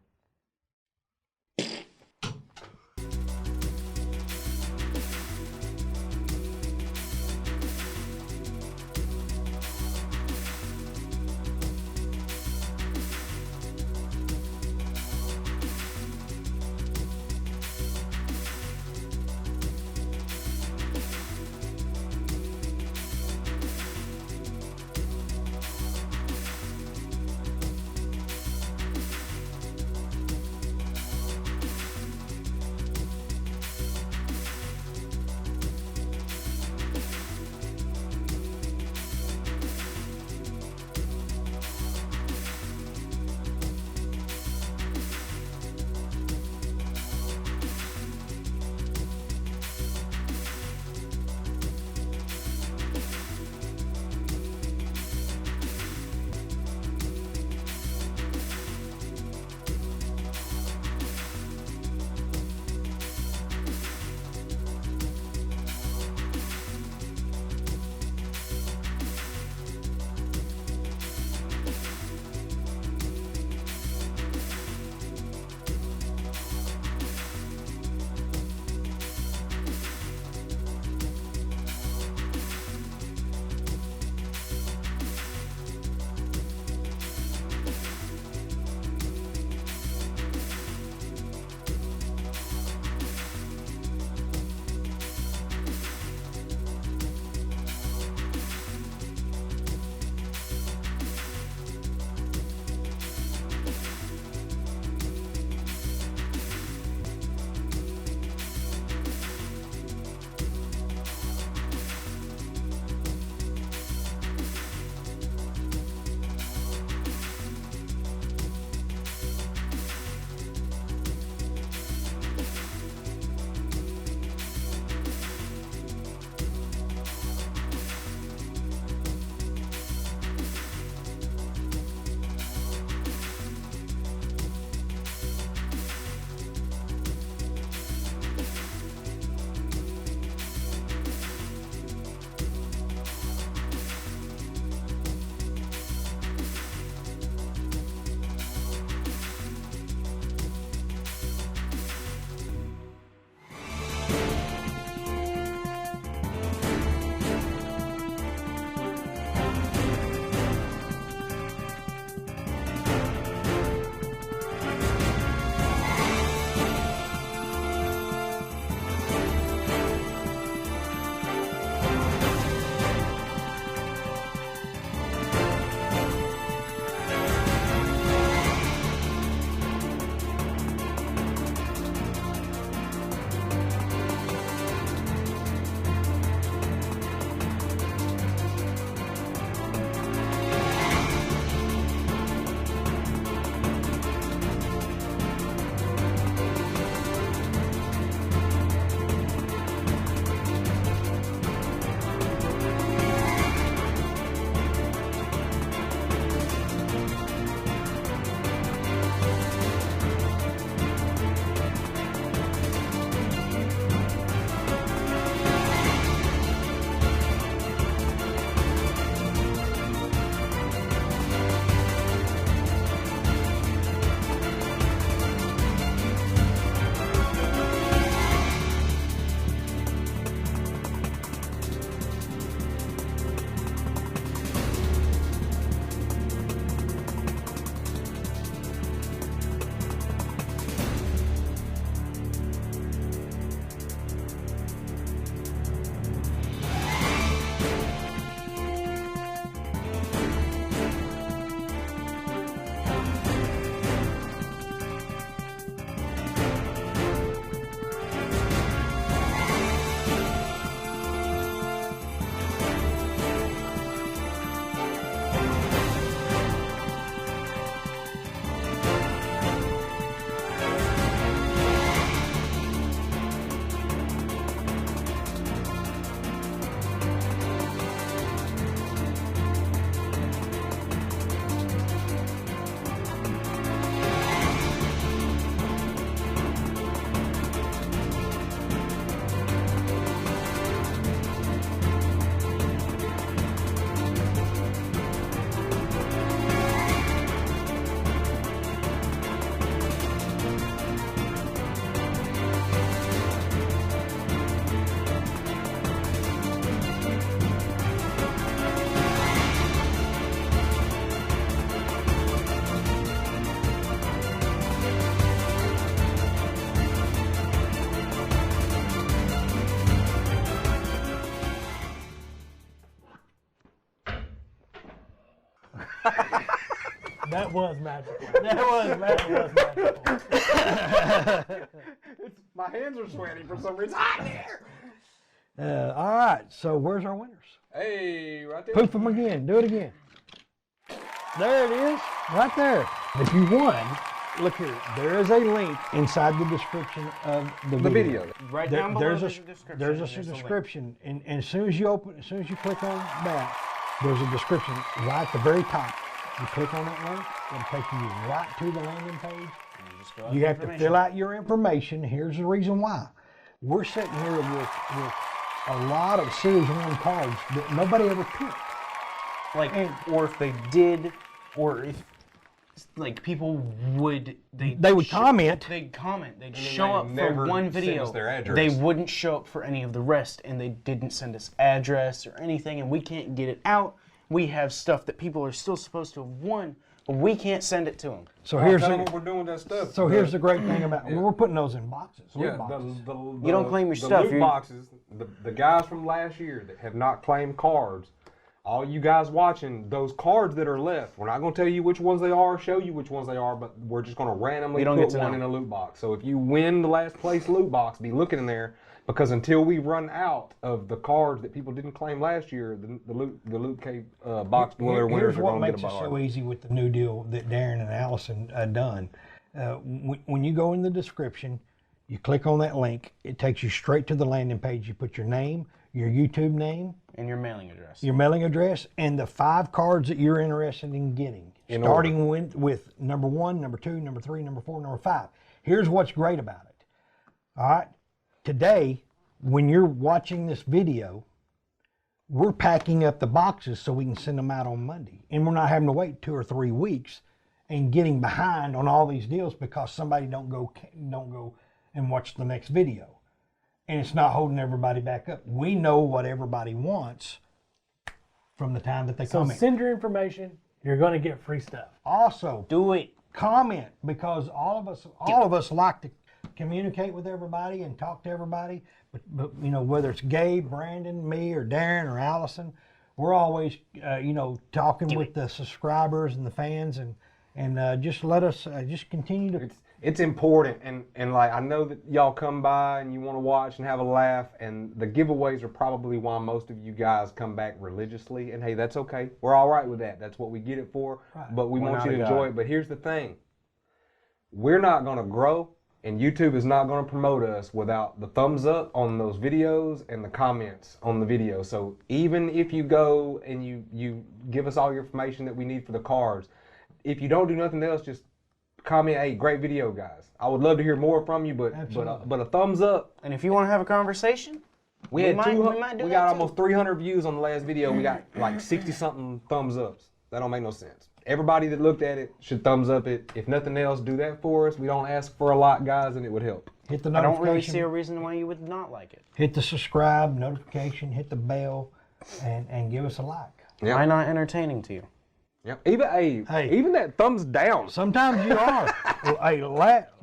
[SPEAKER 1] That was magical. That was magical.
[SPEAKER 3] My hands are sweaty for some reason. Hot in here.
[SPEAKER 2] All right, so where's our winners?
[SPEAKER 3] Hey, right there.
[SPEAKER 2] Poof them again. Do it again. There it is, right there. If you won, look here. There is a link inside the description of the video.
[SPEAKER 4] Right
[SPEAKER 2] There-
[SPEAKER 4] down below
[SPEAKER 2] there's a
[SPEAKER 4] description.
[SPEAKER 2] there's a
[SPEAKER 4] there's a link.
[SPEAKER 2] description, and as soon as you click on that, there's a description right at the very top. You click on that link, it'll take you right to the landing page. You have to fill out your information. Here's the reason why. We're sitting here with a lot of Series 1 cards that nobody ever picked.
[SPEAKER 4] Or if they did, or if people would
[SPEAKER 2] They would comment.
[SPEAKER 4] They'd comment. They'd
[SPEAKER 3] they
[SPEAKER 4] show up for
[SPEAKER 3] never
[SPEAKER 4] one
[SPEAKER 3] send
[SPEAKER 4] video.
[SPEAKER 3] us their address.
[SPEAKER 4] They wouldn't show up for any of the rest, and they didn't send us address or anything, and we can't get it out. We have stuff that people are still supposed to have won, but we can't send it to them.
[SPEAKER 2] So here's
[SPEAKER 3] Tell them
[SPEAKER 2] the,
[SPEAKER 3] what we're doing with that stuff.
[SPEAKER 2] so here's the great thing about we're putting those in boxes. loot
[SPEAKER 3] Yeah,
[SPEAKER 2] boxes.
[SPEAKER 4] You don't claim your
[SPEAKER 3] the
[SPEAKER 4] stuff,
[SPEAKER 3] loot
[SPEAKER 4] you're-
[SPEAKER 3] boxes, the guys from last year that have not claimed cards, all you guys watching, those cards that are left, we're not going to tell you which ones they are, show you which ones they are, but we're just going to randomly
[SPEAKER 4] You don't
[SPEAKER 3] put
[SPEAKER 4] get to
[SPEAKER 3] one
[SPEAKER 4] know.
[SPEAKER 3] in a loot box. So if you win the last place loot box, be looking in there, because until we run out of the cards that people didn't claim last year, the loot cave box dweller winners
[SPEAKER 2] Here's
[SPEAKER 3] are
[SPEAKER 2] what
[SPEAKER 3] going to get
[SPEAKER 2] makes
[SPEAKER 3] a
[SPEAKER 2] it
[SPEAKER 3] bar.
[SPEAKER 2] so easy with the new deal that Darren and Allison done. When you go in the description, you click on that link, it takes you straight to the landing page. You put your name, your YouTube name,
[SPEAKER 4] And your mailing address.
[SPEAKER 2] your mailing address, and the 5 cards that you're interested in getting. Starting with number 1, number 2, number 3, number 4, number 5. Here's what's great about it. All right. Today, when you're watching this video, we're packing up the boxes so we can send them out on Monday. And we're not having to wait 2 or 3 weeks and getting behind on all these deals because somebody don't go and watch the next video. And it's not holding everybody back up. We know what everybody wants from the time that they
[SPEAKER 1] So
[SPEAKER 2] comment.
[SPEAKER 1] send your information. You're going to get free stuff.
[SPEAKER 2] Also,
[SPEAKER 4] Do it.
[SPEAKER 2] comment, because all of us like to communicate with everybody and talk to everybody. But you know, whether it's Gabe, Brandon, me, or Darren, or Allison, we're always talking with the subscribers and the fans, and just let us just continue to.
[SPEAKER 3] It's important, and like I know that y'all come by and you want to watch and have a laugh, and the giveaways are probably why most of you guys come back religiously. And hey, that's okay. We're all right with that. That's what we get it for.
[SPEAKER 2] Right.
[SPEAKER 3] But we
[SPEAKER 4] We're
[SPEAKER 3] want
[SPEAKER 4] not
[SPEAKER 3] you to
[SPEAKER 4] a
[SPEAKER 3] enjoy
[SPEAKER 4] God.
[SPEAKER 3] it. But here's the thing: we're not going to grow, and YouTube is not going to promote us without the thumbs up on those videos and the comments on the video. So even if you go and you give us all your information that we need for the cards, if you don't do nothing else, just comment, hey, great video, guys. I would love to hear more from you, but a thumbs up.
[SPEAKER 4] And if you want to have a conversation,
[SPEAKER 3] We
[SPEAKER 4] We
[SPEAKER 3] had
[SPEAKER 4] might-
[SPEAKER 3] 200
[SPEAKER 4] we might do
[SPEAKER 3] we
[SPEAKER 4] that
[SPEAKER 3] got
[SPEAKER 4] too.
[SPEAKER 3] almost 300 views on the last video. We got like 60 something thumbs ups. That don't make no sense. Everybody that looked at it should thumbs up it. If nothing else, do that for us. We don't ask for a lot, guys, and it would help.
[SPEAKER 2] Hit the
[SPEAKER 4] I don't
[SPEAKER 2] notification.
[SPEAKER 4] really see a reason why you would not like it.
[SPEAKER 2] Hit the subscribe notification. Hit the bell, and give us a like.
[SPEAKER 3] Yeah.
[SPEAKER 4] Why not entertaining to you?
[SPEAKER 3] Yep. Even that thumbs down.
[SPEAKER 2] Sometimes you are. Well, hey,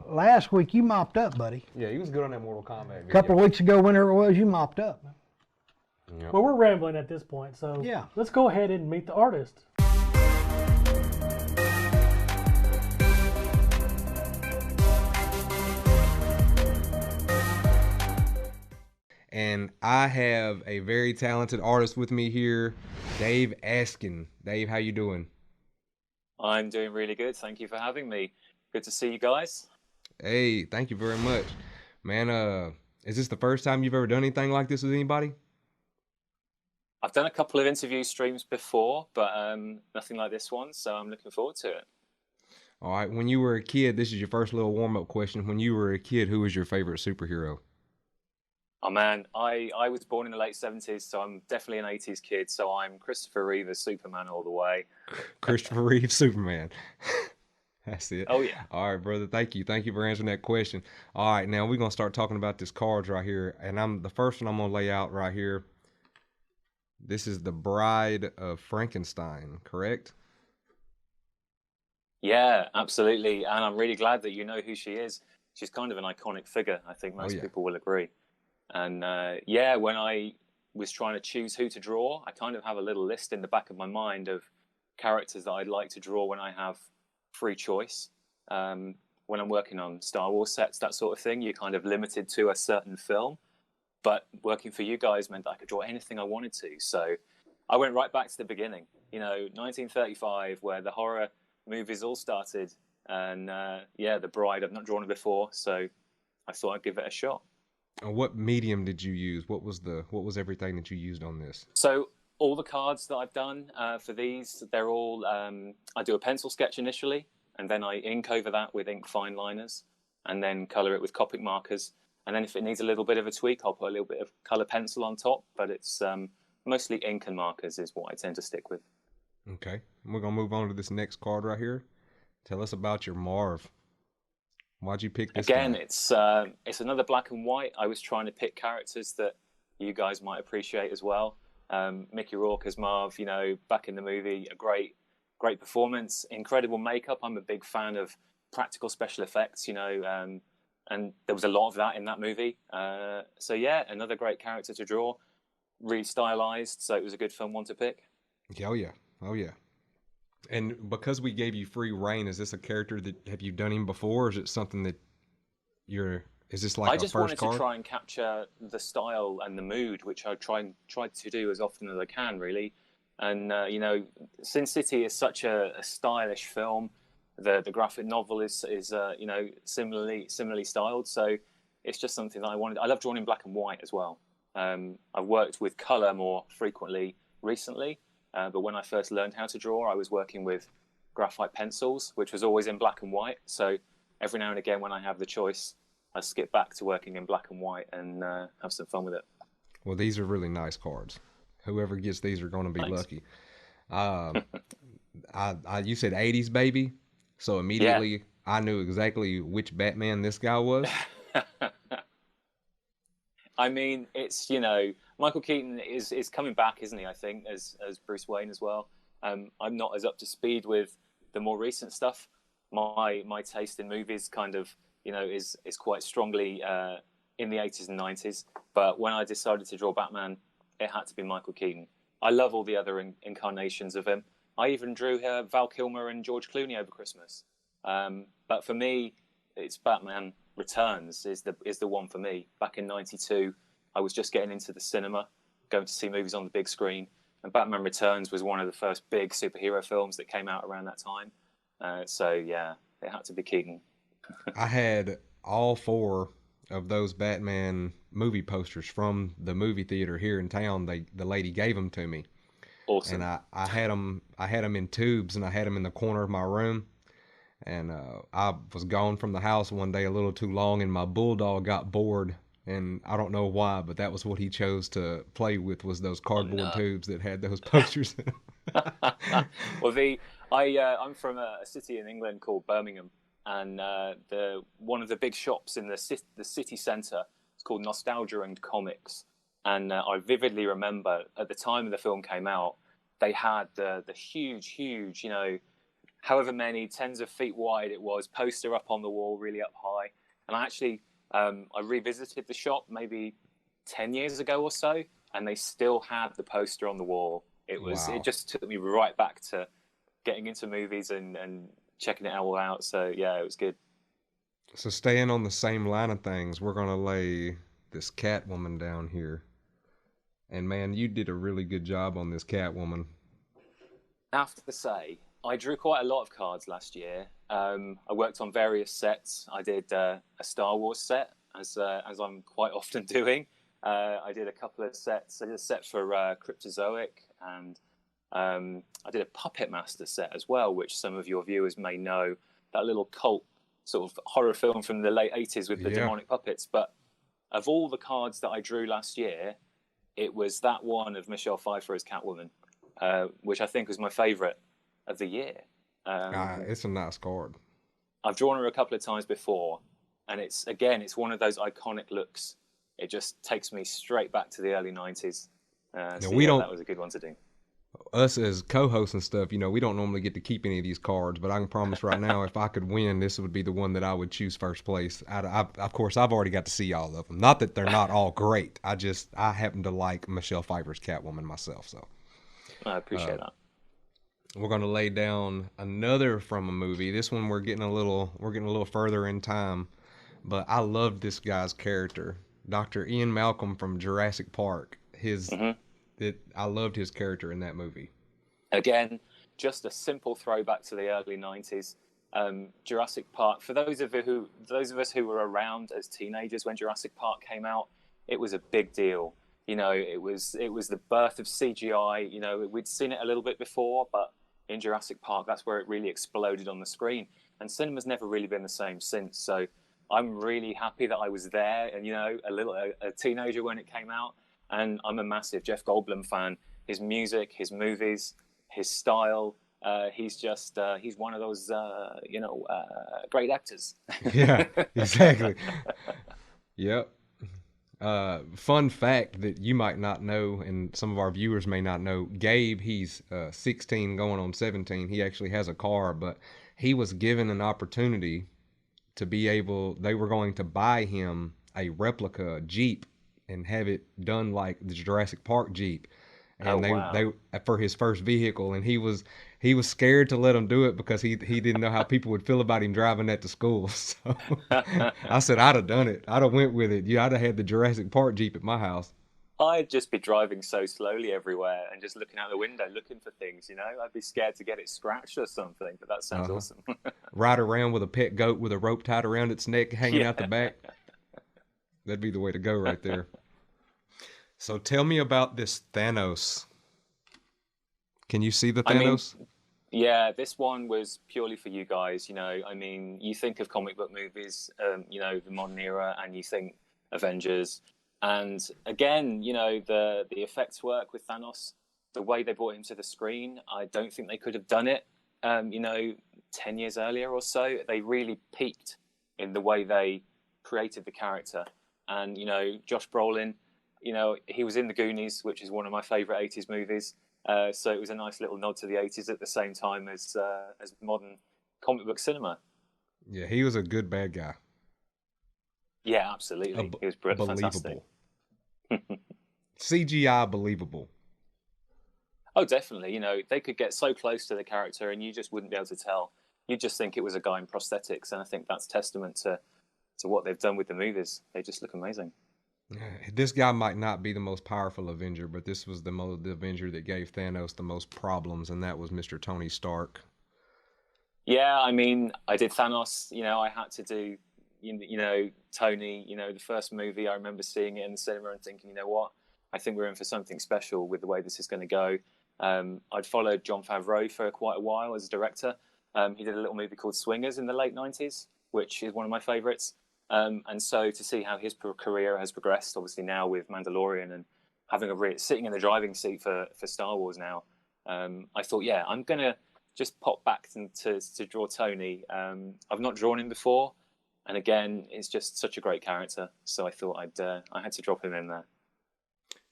[SPEAKER 2] last week you mopped up, buddy.
[SPEAKER 3] Yeah, he was good on that Mortal Kombat video.
[SPEAKER 2] A couple of weeks ago, whenever it was, you mopped up.
[SPEAKER 1] Well, we're rambling at this point, so
[SPEAKER 2] Yeah.
[SPEAKER 1] let's go ahead and meet the artist.
[SPEAKER 3] And I have a very talented artist with me here, Dave Gaskin. Dave, how you doing?
[SPEAKER 7] I'm doing really good. Thank you for having me. Good to see you guys.
[SPEAKER 3] Hey, thank you very much. Man, is this the first time you've ever done anything like this with anybody?
[SPEAKER 7] I've done a couple of interview streams before, but nothing like this one, so I'm looking forward to it.
[SPEAKER 3] All right, when you were a kid, this is your first little warm-up question. When you were a kid, who was your favorite superhero?
[SPEAKER 7] Oh man, I was born in the late 70s, so I'm definitely an 80s kid, so I'm Christopher Reeve as Superman all the way.
[SPEAKER 3] Christopher Reeve, Superman. That's it.
[SPEAKER 7] Oh yeah.
[SPEAKER 3] All right, brother. Thank you. Thank you for answering that question. All right, now we're gonna start talking about this cards right here, and the first one I'm gonna lay out right here. This is the Bride of Frankenstein, correct?
[SPEAKER 7] Yeah, absolutely, and I'm really glad that you know who she is. She's kind of an iconic figure, I think most people will agree. And yeah, when I was trying to choose who to draw, I kind of have a little list in the back of my mind of characters that I'd like to draw when I have free choice. When I'm working on Star Wars sets, that sort of thing, you're kind of limited to a certain film. But working for you guys meant that I could draw anything I wanted to. So I went right back to the beginning, 1935, where the horror movies all started. And The Bride, I've not drawn it before, so I thought I'd give it a shot.
[SPEAKER 3] And what medium did you use? What was everything that you used on this?
[SPEAKER 7] So all the cards that I've done for these, they're all, I do a pencil sketch initially, and then I ink over that with ink fine liners, and then color it with Copic markers. And then if it needs a little bit of a tweak, I'll put a little bit of color pencil on top, but it's mostly ink and markers is what I tend to stick with.
[SPEAKER 3] Okay. We're going to move on to this next card right here. Tell us about your Marv. Why'd you pick this
[SPEAKER 7] Again,
[SPEAKER 3] guy?
[SPEAKER 7] it's another black and white. I was trying to pick characters that you guys might appreciate as well. Mickey Rourke as Marv, back in the movie, a great performance, incredible makeup. I'm a big fan of practical special effects, and there was a lot of that in that movie. Another great character to draw, really stylized, so it was a good fun one to pick.
[SPEAKER 3] Oh yeah. And because we gave you free reign, is this a character that have you done him before, or is it something that is this like
[SPEAKER 7] I
[SPEAKER 3] a
[SPEAKER 7] just
[SPEAKER 3] first
[SPEAKER 7] wanted
[SPEAKER 3] card?
[SPEAKER 7] to try and capture the style and the mood, which I tried to do as often as I can, really. And Sin City is such a stylish film. The graphic novel is similarly styled, so it's just something that I wanted. I love drawing in black and white as well. I've worked with color more frequently recently, but when I first learned how to draw, I was working with graphite pencils, which was always in black and white. So every now and again, when I have the choice, I skip back to working in black and white and have some fun with it.
[SPEAKER 3] Well, these are really nice cards. Whoever gets these are going to be
[SPEAKER 7] Thanks.
[SPEAKER 3] lucky. You said 80s baby, so immediately I knew exactly which Batman this guy was.
[SPEAKER 7] I mean, it's Michael Keaton is coming back, isn't he? I think as Bruce Wayne as well. I'm not as up to speed with the more recent stuff. My taste in movies kind of is quite strongly in the 80s and 90s. But when I decided to draw Batman, it had to be Michael Keaton. I love all the other incarnations of him. I even drew Val Kilmer and George Clooney over Christmas. But for me, it's Batman Returns is the one for me. Back in '92, I was just getting into the cinema, going to see movies on the big screen, and Batman Returns was one of the first big superhero films that came out around that time. It had to be Keaton.
[SPEAKER 3] I had all 4 of those Batman movie posters from the movie theater here in town. The lady gave them to me.
[SPEAKER 7] Awesome.
[SPEAKER 3] And I had them in tubes, and I had them in the corner of my room. And I was gone from the house one day a little too long, and my bulldog got bored. And I don't know why, but that was what he chose to play with, was those cardboard tubes that had those posters in them.
[SPEAKER 7] Well, I'm from a city in England called Birmingham, and one of the big shops in the city centre is called Nostalgia and Comics. And I vividly remember at the time the film came out, they had the huge, however many tens of feet wide it was, poster up on the wall, really up high. And I actually, I revisited the shop maybe 10 years ago or so, and they still had the poster on the wall. It just took me right back to getting into movies and checking it all out. So yeah, it was good.
[SPEAKER 3] So staying on the same line of things, we're going to lay this Catwoman down here. And man, you did a really good job on this Catwoman.
[SPEAKER 7] I have to say, I drew quite a lot of cards last year. I worked on various sets. I did a Star Wars set, as I'm quite often doing. I did a couple of sets. I did a set for Cryptozoic, and I did a Puppet Master set as well, which some of your viewers may know, that little cult sort of horror film from the late 80s with the demonic puppets. But of all the cards that I drew last year, it was that one of Michelle Pfeiffer as Catwoman, which I think was my favourite of the year.
[SPEAKER 3] It's a nice card.
[SPEAKER 7] I've drawn her a couple of times before, and it's one of those iconic looks. It just takes me straight back to the early 90s. That was a good one to do.
[SPEAKER 3] Us as co-hosts and stuff, we don't normally get to keep any of these cards, but I can promise right now, if I could win, this would be the one that I would choose first place. Of course, I've already got to see all of them. Not that they're not all great. I happen to like Michelle Pfeiffer's Catwoman myself. So
[SPEAKER 7] I appreciate that.
[SPEAKER 3] we're going to lay down another from a movie. This one we're getting a little further in time, but I loved this guy's character, Dr. Ian Malcolm from Jurassic Park. I loved his character in that movie.
[SPEAKER 7] Again, just a simple throwback to the early 90s. Jurassic Park, for those of us who were around as teenagers when Jurassic Park came out, it was a big deal. You know, it was the birth of CGI. You know, we'd seen it a little bit before, but in Jurassic Park, that's where it really exploded on the screen. And cinema's never really been the same since. So I'm really happy that I was there and, you know, a teenager when it came out. And I'm a massive Jeff Goldblum fan. His music, his movies, his style. He's one of those, great actors.
[SPEAKER 3] Yeah, exactly. Yep. Fun fact that you might not know, and some of our viewers may not know, Gabe, he's 16 going on 17. He actually has a car, but he was given an opportunity to they were going to buy him a replica Jeep and have it done like the Jurassic Park Jeep. And they for his first vehicle, and he was scared to let him do it because he didn't know how people would feel about him driving that to school. So I said I'd have done it. I'd have went with it. Yeah, I'd have had the Jurassic Park Jeep at my house.
[SPEAKER 7] I'd just be driving so slowly everywhere and just looking out the window looking for things, you know. I'd be scared to get it scratched or something, but that sounds awesome.
[SPEAKER 3] Ride around with a pet goat with a rope tied around its neck hanging out the back. That'd be the way to go right there. So tell me about this Thanos. Can you see the Thanos?
[SPEAKER 7] Yeah, this one was purely for you guys. You know, I mean, you think of comic book movies, you know, the modern era, and you think Avengers. And again, you know, the effects work with Thanos, the way they brought him to the screen, I don't think they could have done it, 10 years earlier or so. They really peaked in the way they created the character. And, you know, Josh Brolin, you know, he was in The Goonies, which is one of my favorite 80s movies. So it was a nice little nod to the 80s at the same time as modern comic book cinema.
[SPEAKER 3] Yeah, he was a good bad guy.
[SPEAKER 7] Yeah, absolutely. He was fantastic.
[SPEAKER 3] CGI believable.
[SPEAKER 7] Oh, definitely. You know, they could get so close to the character and you just wouldn't be able to tell. You'd just think it was a guy in prosthetics. And I think that's testament to what they've done with the movies. They just look amazing.
[SPEAKER 3] This guy might not be the most powerful Avenger, but this was the Avenger that gave Thanos the most problems, and that was Mr. Tony Stark.
[SPEAKER 7] Yeah, I mean, I did Thanos. You know, I had to do, you know, Tony. You know, the first movie, I remember seeing it in the cinema and thinking, you know what, I think we're in for something special with the way this is going to go. I'd followed Jon Favreau for quite a while as a director. He did a little movie called Swingers in the late 90s, which is one of my favorites. And so to see how his career has progressed, obviously now with Mandalorian and having sitting in the driving seat for Star Wars now, I thought, yeah, I'm going to just pop back to draw Tony. I've not drawn him before. And again, it's just such a great character. So I thought I had to drop him in there.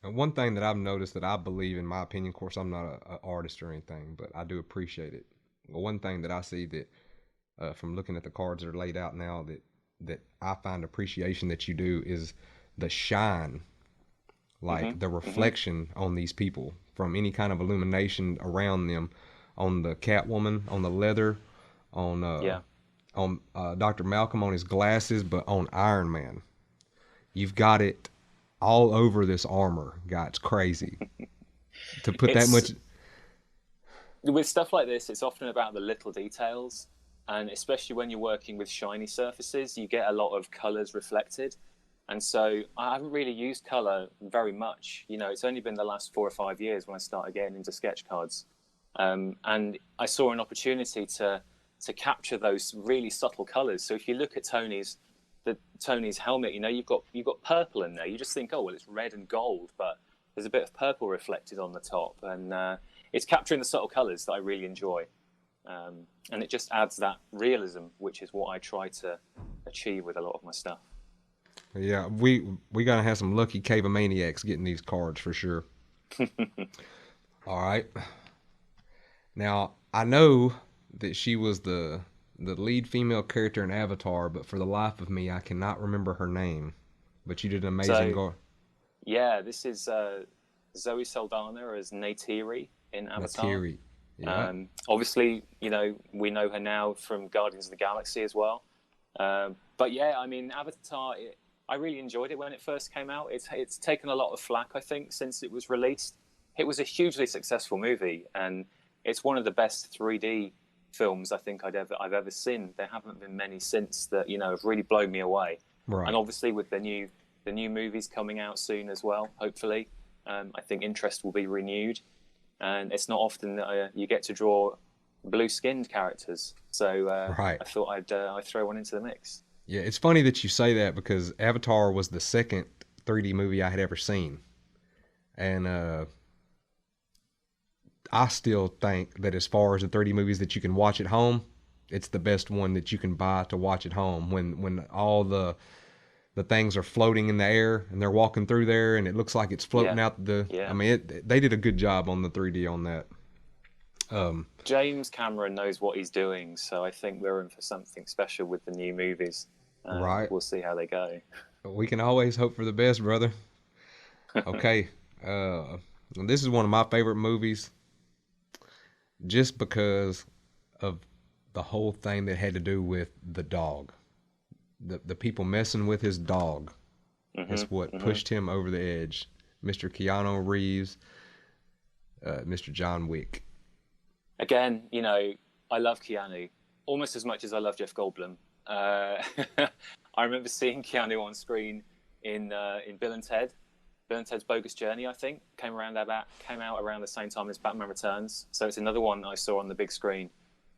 [SPEAKER 3] And one thing that I've noticed that I believe, in my opinion, of course, I'm not an artist or anything, but I do appreciate it. One thing that I see that from looking at the cards that are laid out now that I find appreciation that you do is the shine, like the reflection on these people from any kind of illumination around them, on the Catwoman, on the leather, on Dr. Malcolm on his glasses, but on Iron Man. You've got it all over this armor, guy. It's crazy. To put that much...
[SPEAKER 7] With stuff like this, it's often about the little details. And especially when you're working with shiny surfaces, you get a lot of colors reflected. And so I haven't really used color very much. You know, it's only been the last 4 or 5 years when I started getting into sketch cards. And I saw an opportunity to capture those really subtle colors. So if you look at Tony's helmet, you know, you've got purple in there. You just think, oh, well, it's red and gold, but there's a bit of purple reflected on the top. And it's capturing the subtle colors that I really enjoy. And it just adds that realism, which is what I try to achieve with a lot of my stuff.
[SPEAKER 3] Yeah, we gotta have some lucky Cave-a-maniacs getting these cards for sure. All right. Now, I know that she was the lead female character in Avatar, but for the life of me, I cannot remember her name. But you did an amazing
[SPEAKER 7] Yeah, this is Zoe Saldana as Neytiri in Avatar.
[SPEAKER 3] Neytiri. Yeah.
[SPEAKER 7] Obviously, you know, we know her now from Guardians of the Galaxy as well. But yeah, I mean, Avatar, I really enjoyed it when it first came out. It's taken a lot of flack, I think, since it was released. It was a hugely successful movie, and it's one of the best 3D films I think I've ever seen. There haven't been many since that, you know, have really blown me away.
[SPEAKER 3] Right.
[SPEAKER 7] And obviously with the new movies coming out soon as well, hopefully, I think interest will be renewed. And it's not often that you get to draw blue-skinned characters, so
[SPEAKER 3] Right.
[SPEAKER 7] I thought I'd throw one into the mix.
[SPEAKER 3] Yeah, it's funny that you say that because Avatar was the second 3D movie I had ever seen. And I still think that as far as the 3D movies that you can watch at home, it's the best one that you can buy to watch at home. When all the things are floating in the air and they're walking through there and it looks like it's floating out the...
[SPEAKER 7] Yeah.
[SPEAKER 3] I mean, they did a good job on the 3D on that.
[SPEAKER 7] James Cameron knows what he's doing, so I think we're in for something special with the new movies.
[SPEAKER 3] Right.
[SPEAKER 7] We'll see how they go.
[SPEAKER 3] We can always hope for the best, brother. Okay. This is one of my favorite movies just because of the whole thing that had to do with the dog. The people messing with his dog is what pushed him over the edge. Mr. Keanu Reeves, Mr. John Wick.
[SPEAKER 7] Again, you know, I love Keanu almost as much as I love Jeff Goldblum. I remember seeing Keanu on screen in Bill and Ted. Bill and Ted's Bogus Journey, I think, came out around the same time as Batman Returns. So it's another one I saw on the big screen.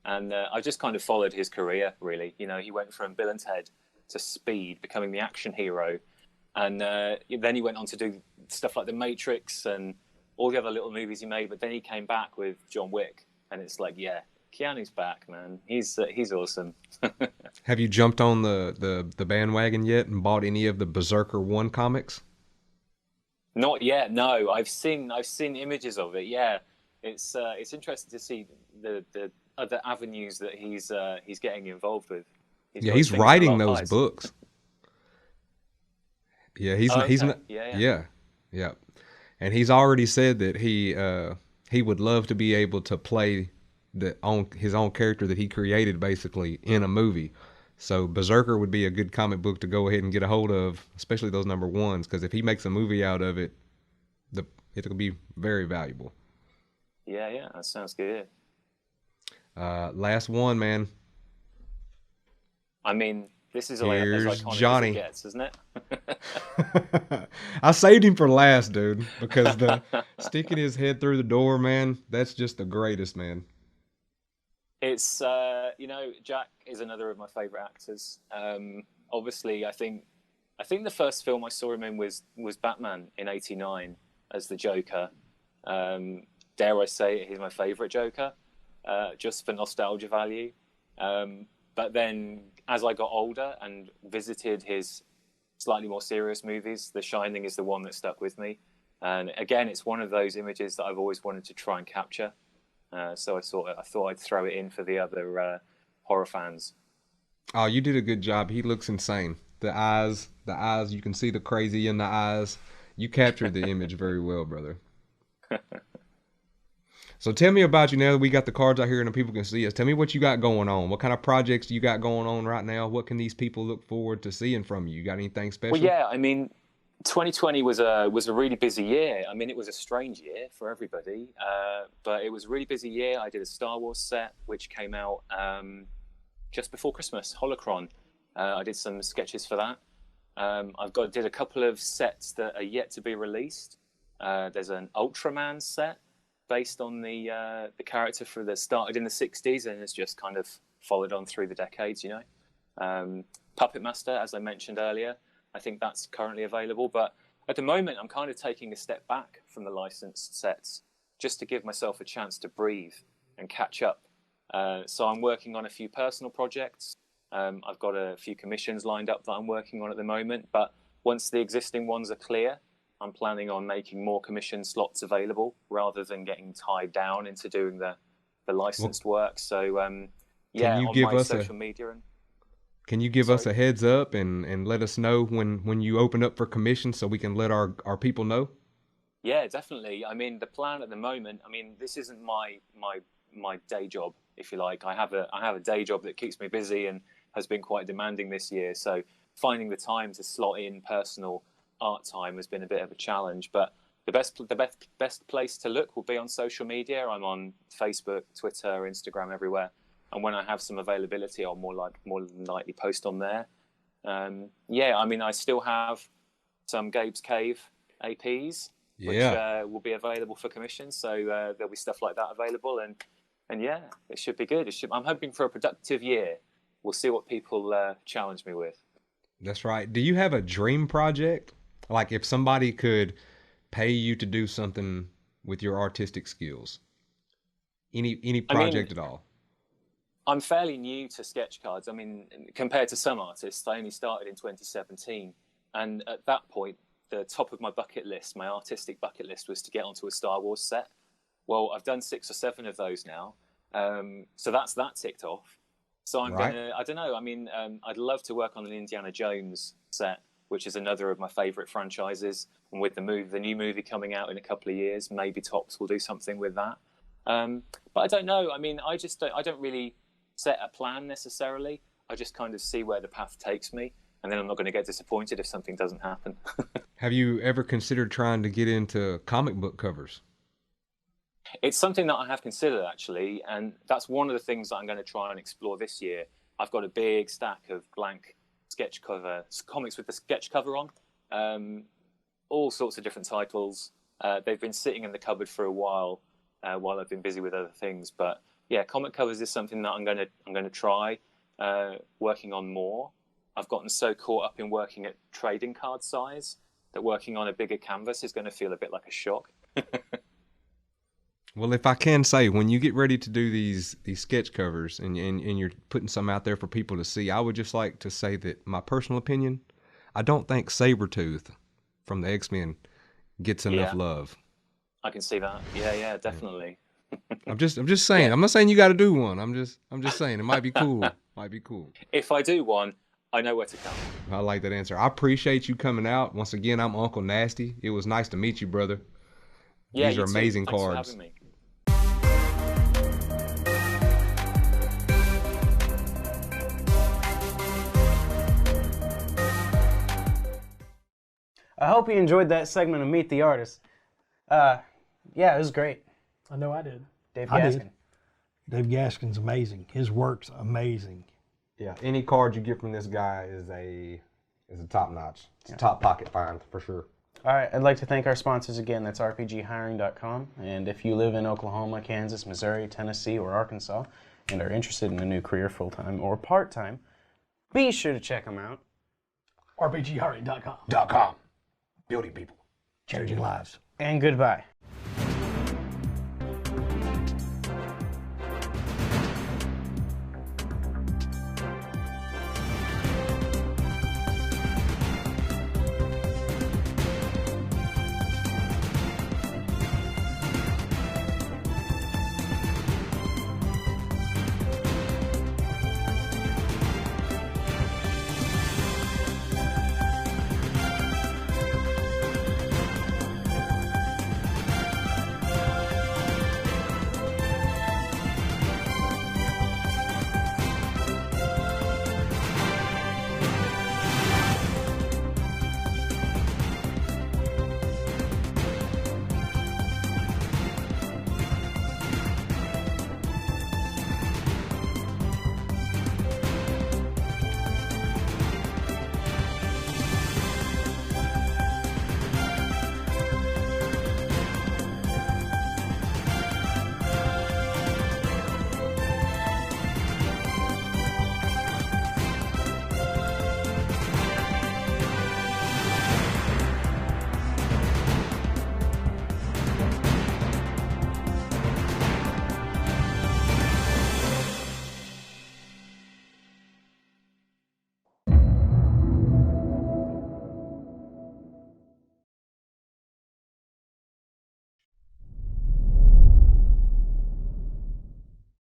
[SPEAKER 7] And I just kind of followed his career, really. You know, he went from Bill and Ted to Speed, becoming the action hero. And then he went on to do stuff like The Matrix and all the other little movies he made. But then he came back with John Wick. And it's like, yeah, Keanu's back, man. He's awesome.
[SPEAKER 3] Have you jumped on the bandwagon yet and bought any of the Berserker 1 comics?
[SPEAKER 7] Not yet, no. I've seen images of it. Yeah, it's interesting to see the other avenues that he's getting involved with.
[SPEAKER 3] He's writing those books. Yeah, he's not. Yeah. And he's already said that he would love to be able to play his own character that he created basically in a movie. So Berserker would be a good comic book to go ahead and get a hold of, especially those number ones, because if he makes a movie out of it, it'll be very valuable.
[SPEAKER 7] Yeah, that sounds good.
[SPEAKER 3] Last one, man.
[SPEAKER 7] I mean, this is
[SPEAKER 3] Here's
[SPEAKER 7] as iconic
[SPEAKER 3] Johnny.
[SPEAKER 7] as it gets, isn't it?
[SPEAKER 3] I saved him for last, dude, because the sticking his head through the door, man, that's just the greatest, man.
[SPEAKER 7] It's you know, Jack is another of my favorite actors. Obviously, I think the first film I saw him in was Batman in '89 as the Joker. Dare I say he's my favorite Joker, just for nostalgia value. But then as I got older and visited his slightly more serious movies, The Shining is the one that stuck with me. And again, it's one of those images that I've always wanted to try and capture. So I thought I'd throw it in for the other horror fans.
[SPEAKER 3] Oh, you did a good job. He looks insane. The eyes, you can see the crazy in the eyes. You captured the image very well, brother. So tell me about you now that we got the cards out here and the people can see us. Tell me what you got going on. What kind of projects you got going on right now? What can these people look forward to seeing from you? You got anything special?
[SPEAKER 7] Well, yeah, I mean, 2020 was a really busy year. I mean, it was a strange year for everybody, but it was a really busy year. I did a Star Wars set, which came out just before Christmas, Holocron. I did some sketches for that. Did a couple of sets that are yet to be released. There's an Ultraman set based on the character that started in the 60s and has just kind of followed on through the decades, you know. Puppet Master, as I mentioned earlier, I think that's currently available. But at the moment, I'm kind of taking a step back from the licensed sets just to give myself a chance to breathe and catch up. So I'm working on a few personal projects. I've got a few commissions lined up that I'm working on at the moment. But once the existing ones are clear, I'm planning on making more commission slots available rather than getting tied down into doing the licensed work. So, yeah, on my social media.
[SPEAKER 3] Can you give us a heads up and let us know when you open up for commission so we can let our people know?
[SPEAKER 7] Yeah, definitely. I mean, the plan at the moment, I mean, this isn't my my day job, if you like. I have a day job that keeps me busy and has been quite demanding this year. So finding the time to slot in personal art time has been a bit of a challenge. But the best place to look will be on social media. I'm on Facebook, Twitter, Instagram, everywhere. And when I have some availability, I'll more than likely post on there. I still have some Gabe's Cave APs, which will be available for commission. So there'll be stuff like that available, and yeah, it should be good. I'm hoping for a productive year. We'll see what people challenge me with.
[SPEAKER 3] That's right. Do you have a dream project? Like if somebody could pay you to do something with your artistic skills, any project at all?
[SPEAKER 7] I'm fairly new to sketch cards. I mean, compared to some artists, I only started in 2017. And at that point, the top of my bucket list, my artistic bucket list, was to get onto a Star Wars set. Well, I've done 6 or 7 of those now. So that's that ticked off. So I'm I don't know. I mean, I'd love to work on an Indiana Jones set, which is another of my favorite franchises. And with the new movie coming out in a couple of years, maybe Topps will do something with that. But I don't know. I mean, I don't really set a plan necessarily. I just kind of see where the path takes me, and then I'm not going to get disappointed if something doesn't happen.
[SPEAKER 3] Have you ever considered trying to get into comic book covers?
[SPEAKER 7] It's something that I have considered, actually, and that's one of the things that I'm going to try and explore this year. I've got a big stack of blank sketch cover comics with the sketch cover on, all sorts of different titles. They've been sitting in the cupboard for a while I've been busy with other things, but yeah, comic covers is something that I'm going to try working on more. I've gotten so caught up in working at trading card size that working on a bigger canvas is going to feel a bit like a shock.
[SPEAKER 3] Well, if I can say, when you get ready to do these sketch covers and you're putting some out there for people to see, I would just like to say that my personal opinion, I don't think Sabretooth from the X-Men gets enough love.
[SPEAKER 7] I can see that. Yeah, definitely.
[SPEAKER 3] I'm just saying. Yeah. I'm not saying you got to do one. I'm just saying it might be cool.
[SPEAKER 7] If I do one, I know where to come.
[SPEAKER 3] I like that answer. I appreciate you coming out. Once again, I'm Uncle Nasty. It was nice to meet you, brother.
[SPEAKER 7] Yeah,
[SPEAKER 3] these are amazing
[SPEAKER 7] cards.
[SPEAKER 3] Thanks
[SPEAKER 7] for having me.
[SPEAKER 4] I hope you enjoyed that segment of Meet the Artist. Yeah, it was great.
[SPEAKER 1] I know I did.
[SPEAKER 4] Dave
[SPEAKER 2] I
[SPEAKER 4] Gaskin.
[SPEAKER 2] did. Dave Gaskin's amazing. His work's amazing.
[SPEAKER 3] Yeah, any card you get from this guy is a top notch. It's a top pocket find for sure.
[SPEAKER 4] All right, I'd like to thank our sponsors again. That's RPGhiring.com. And if you live in Oklahoma, Kansas, Missouri, Tennessee, or Arkansas and are interested in a new career full-time or part-time, be sure to check them out.
[SPEAKER 1] RPGhiring.com.
[SPEAKER 2] .com. Building people. Changing lives.
[SPEAKER 4] And goodbye.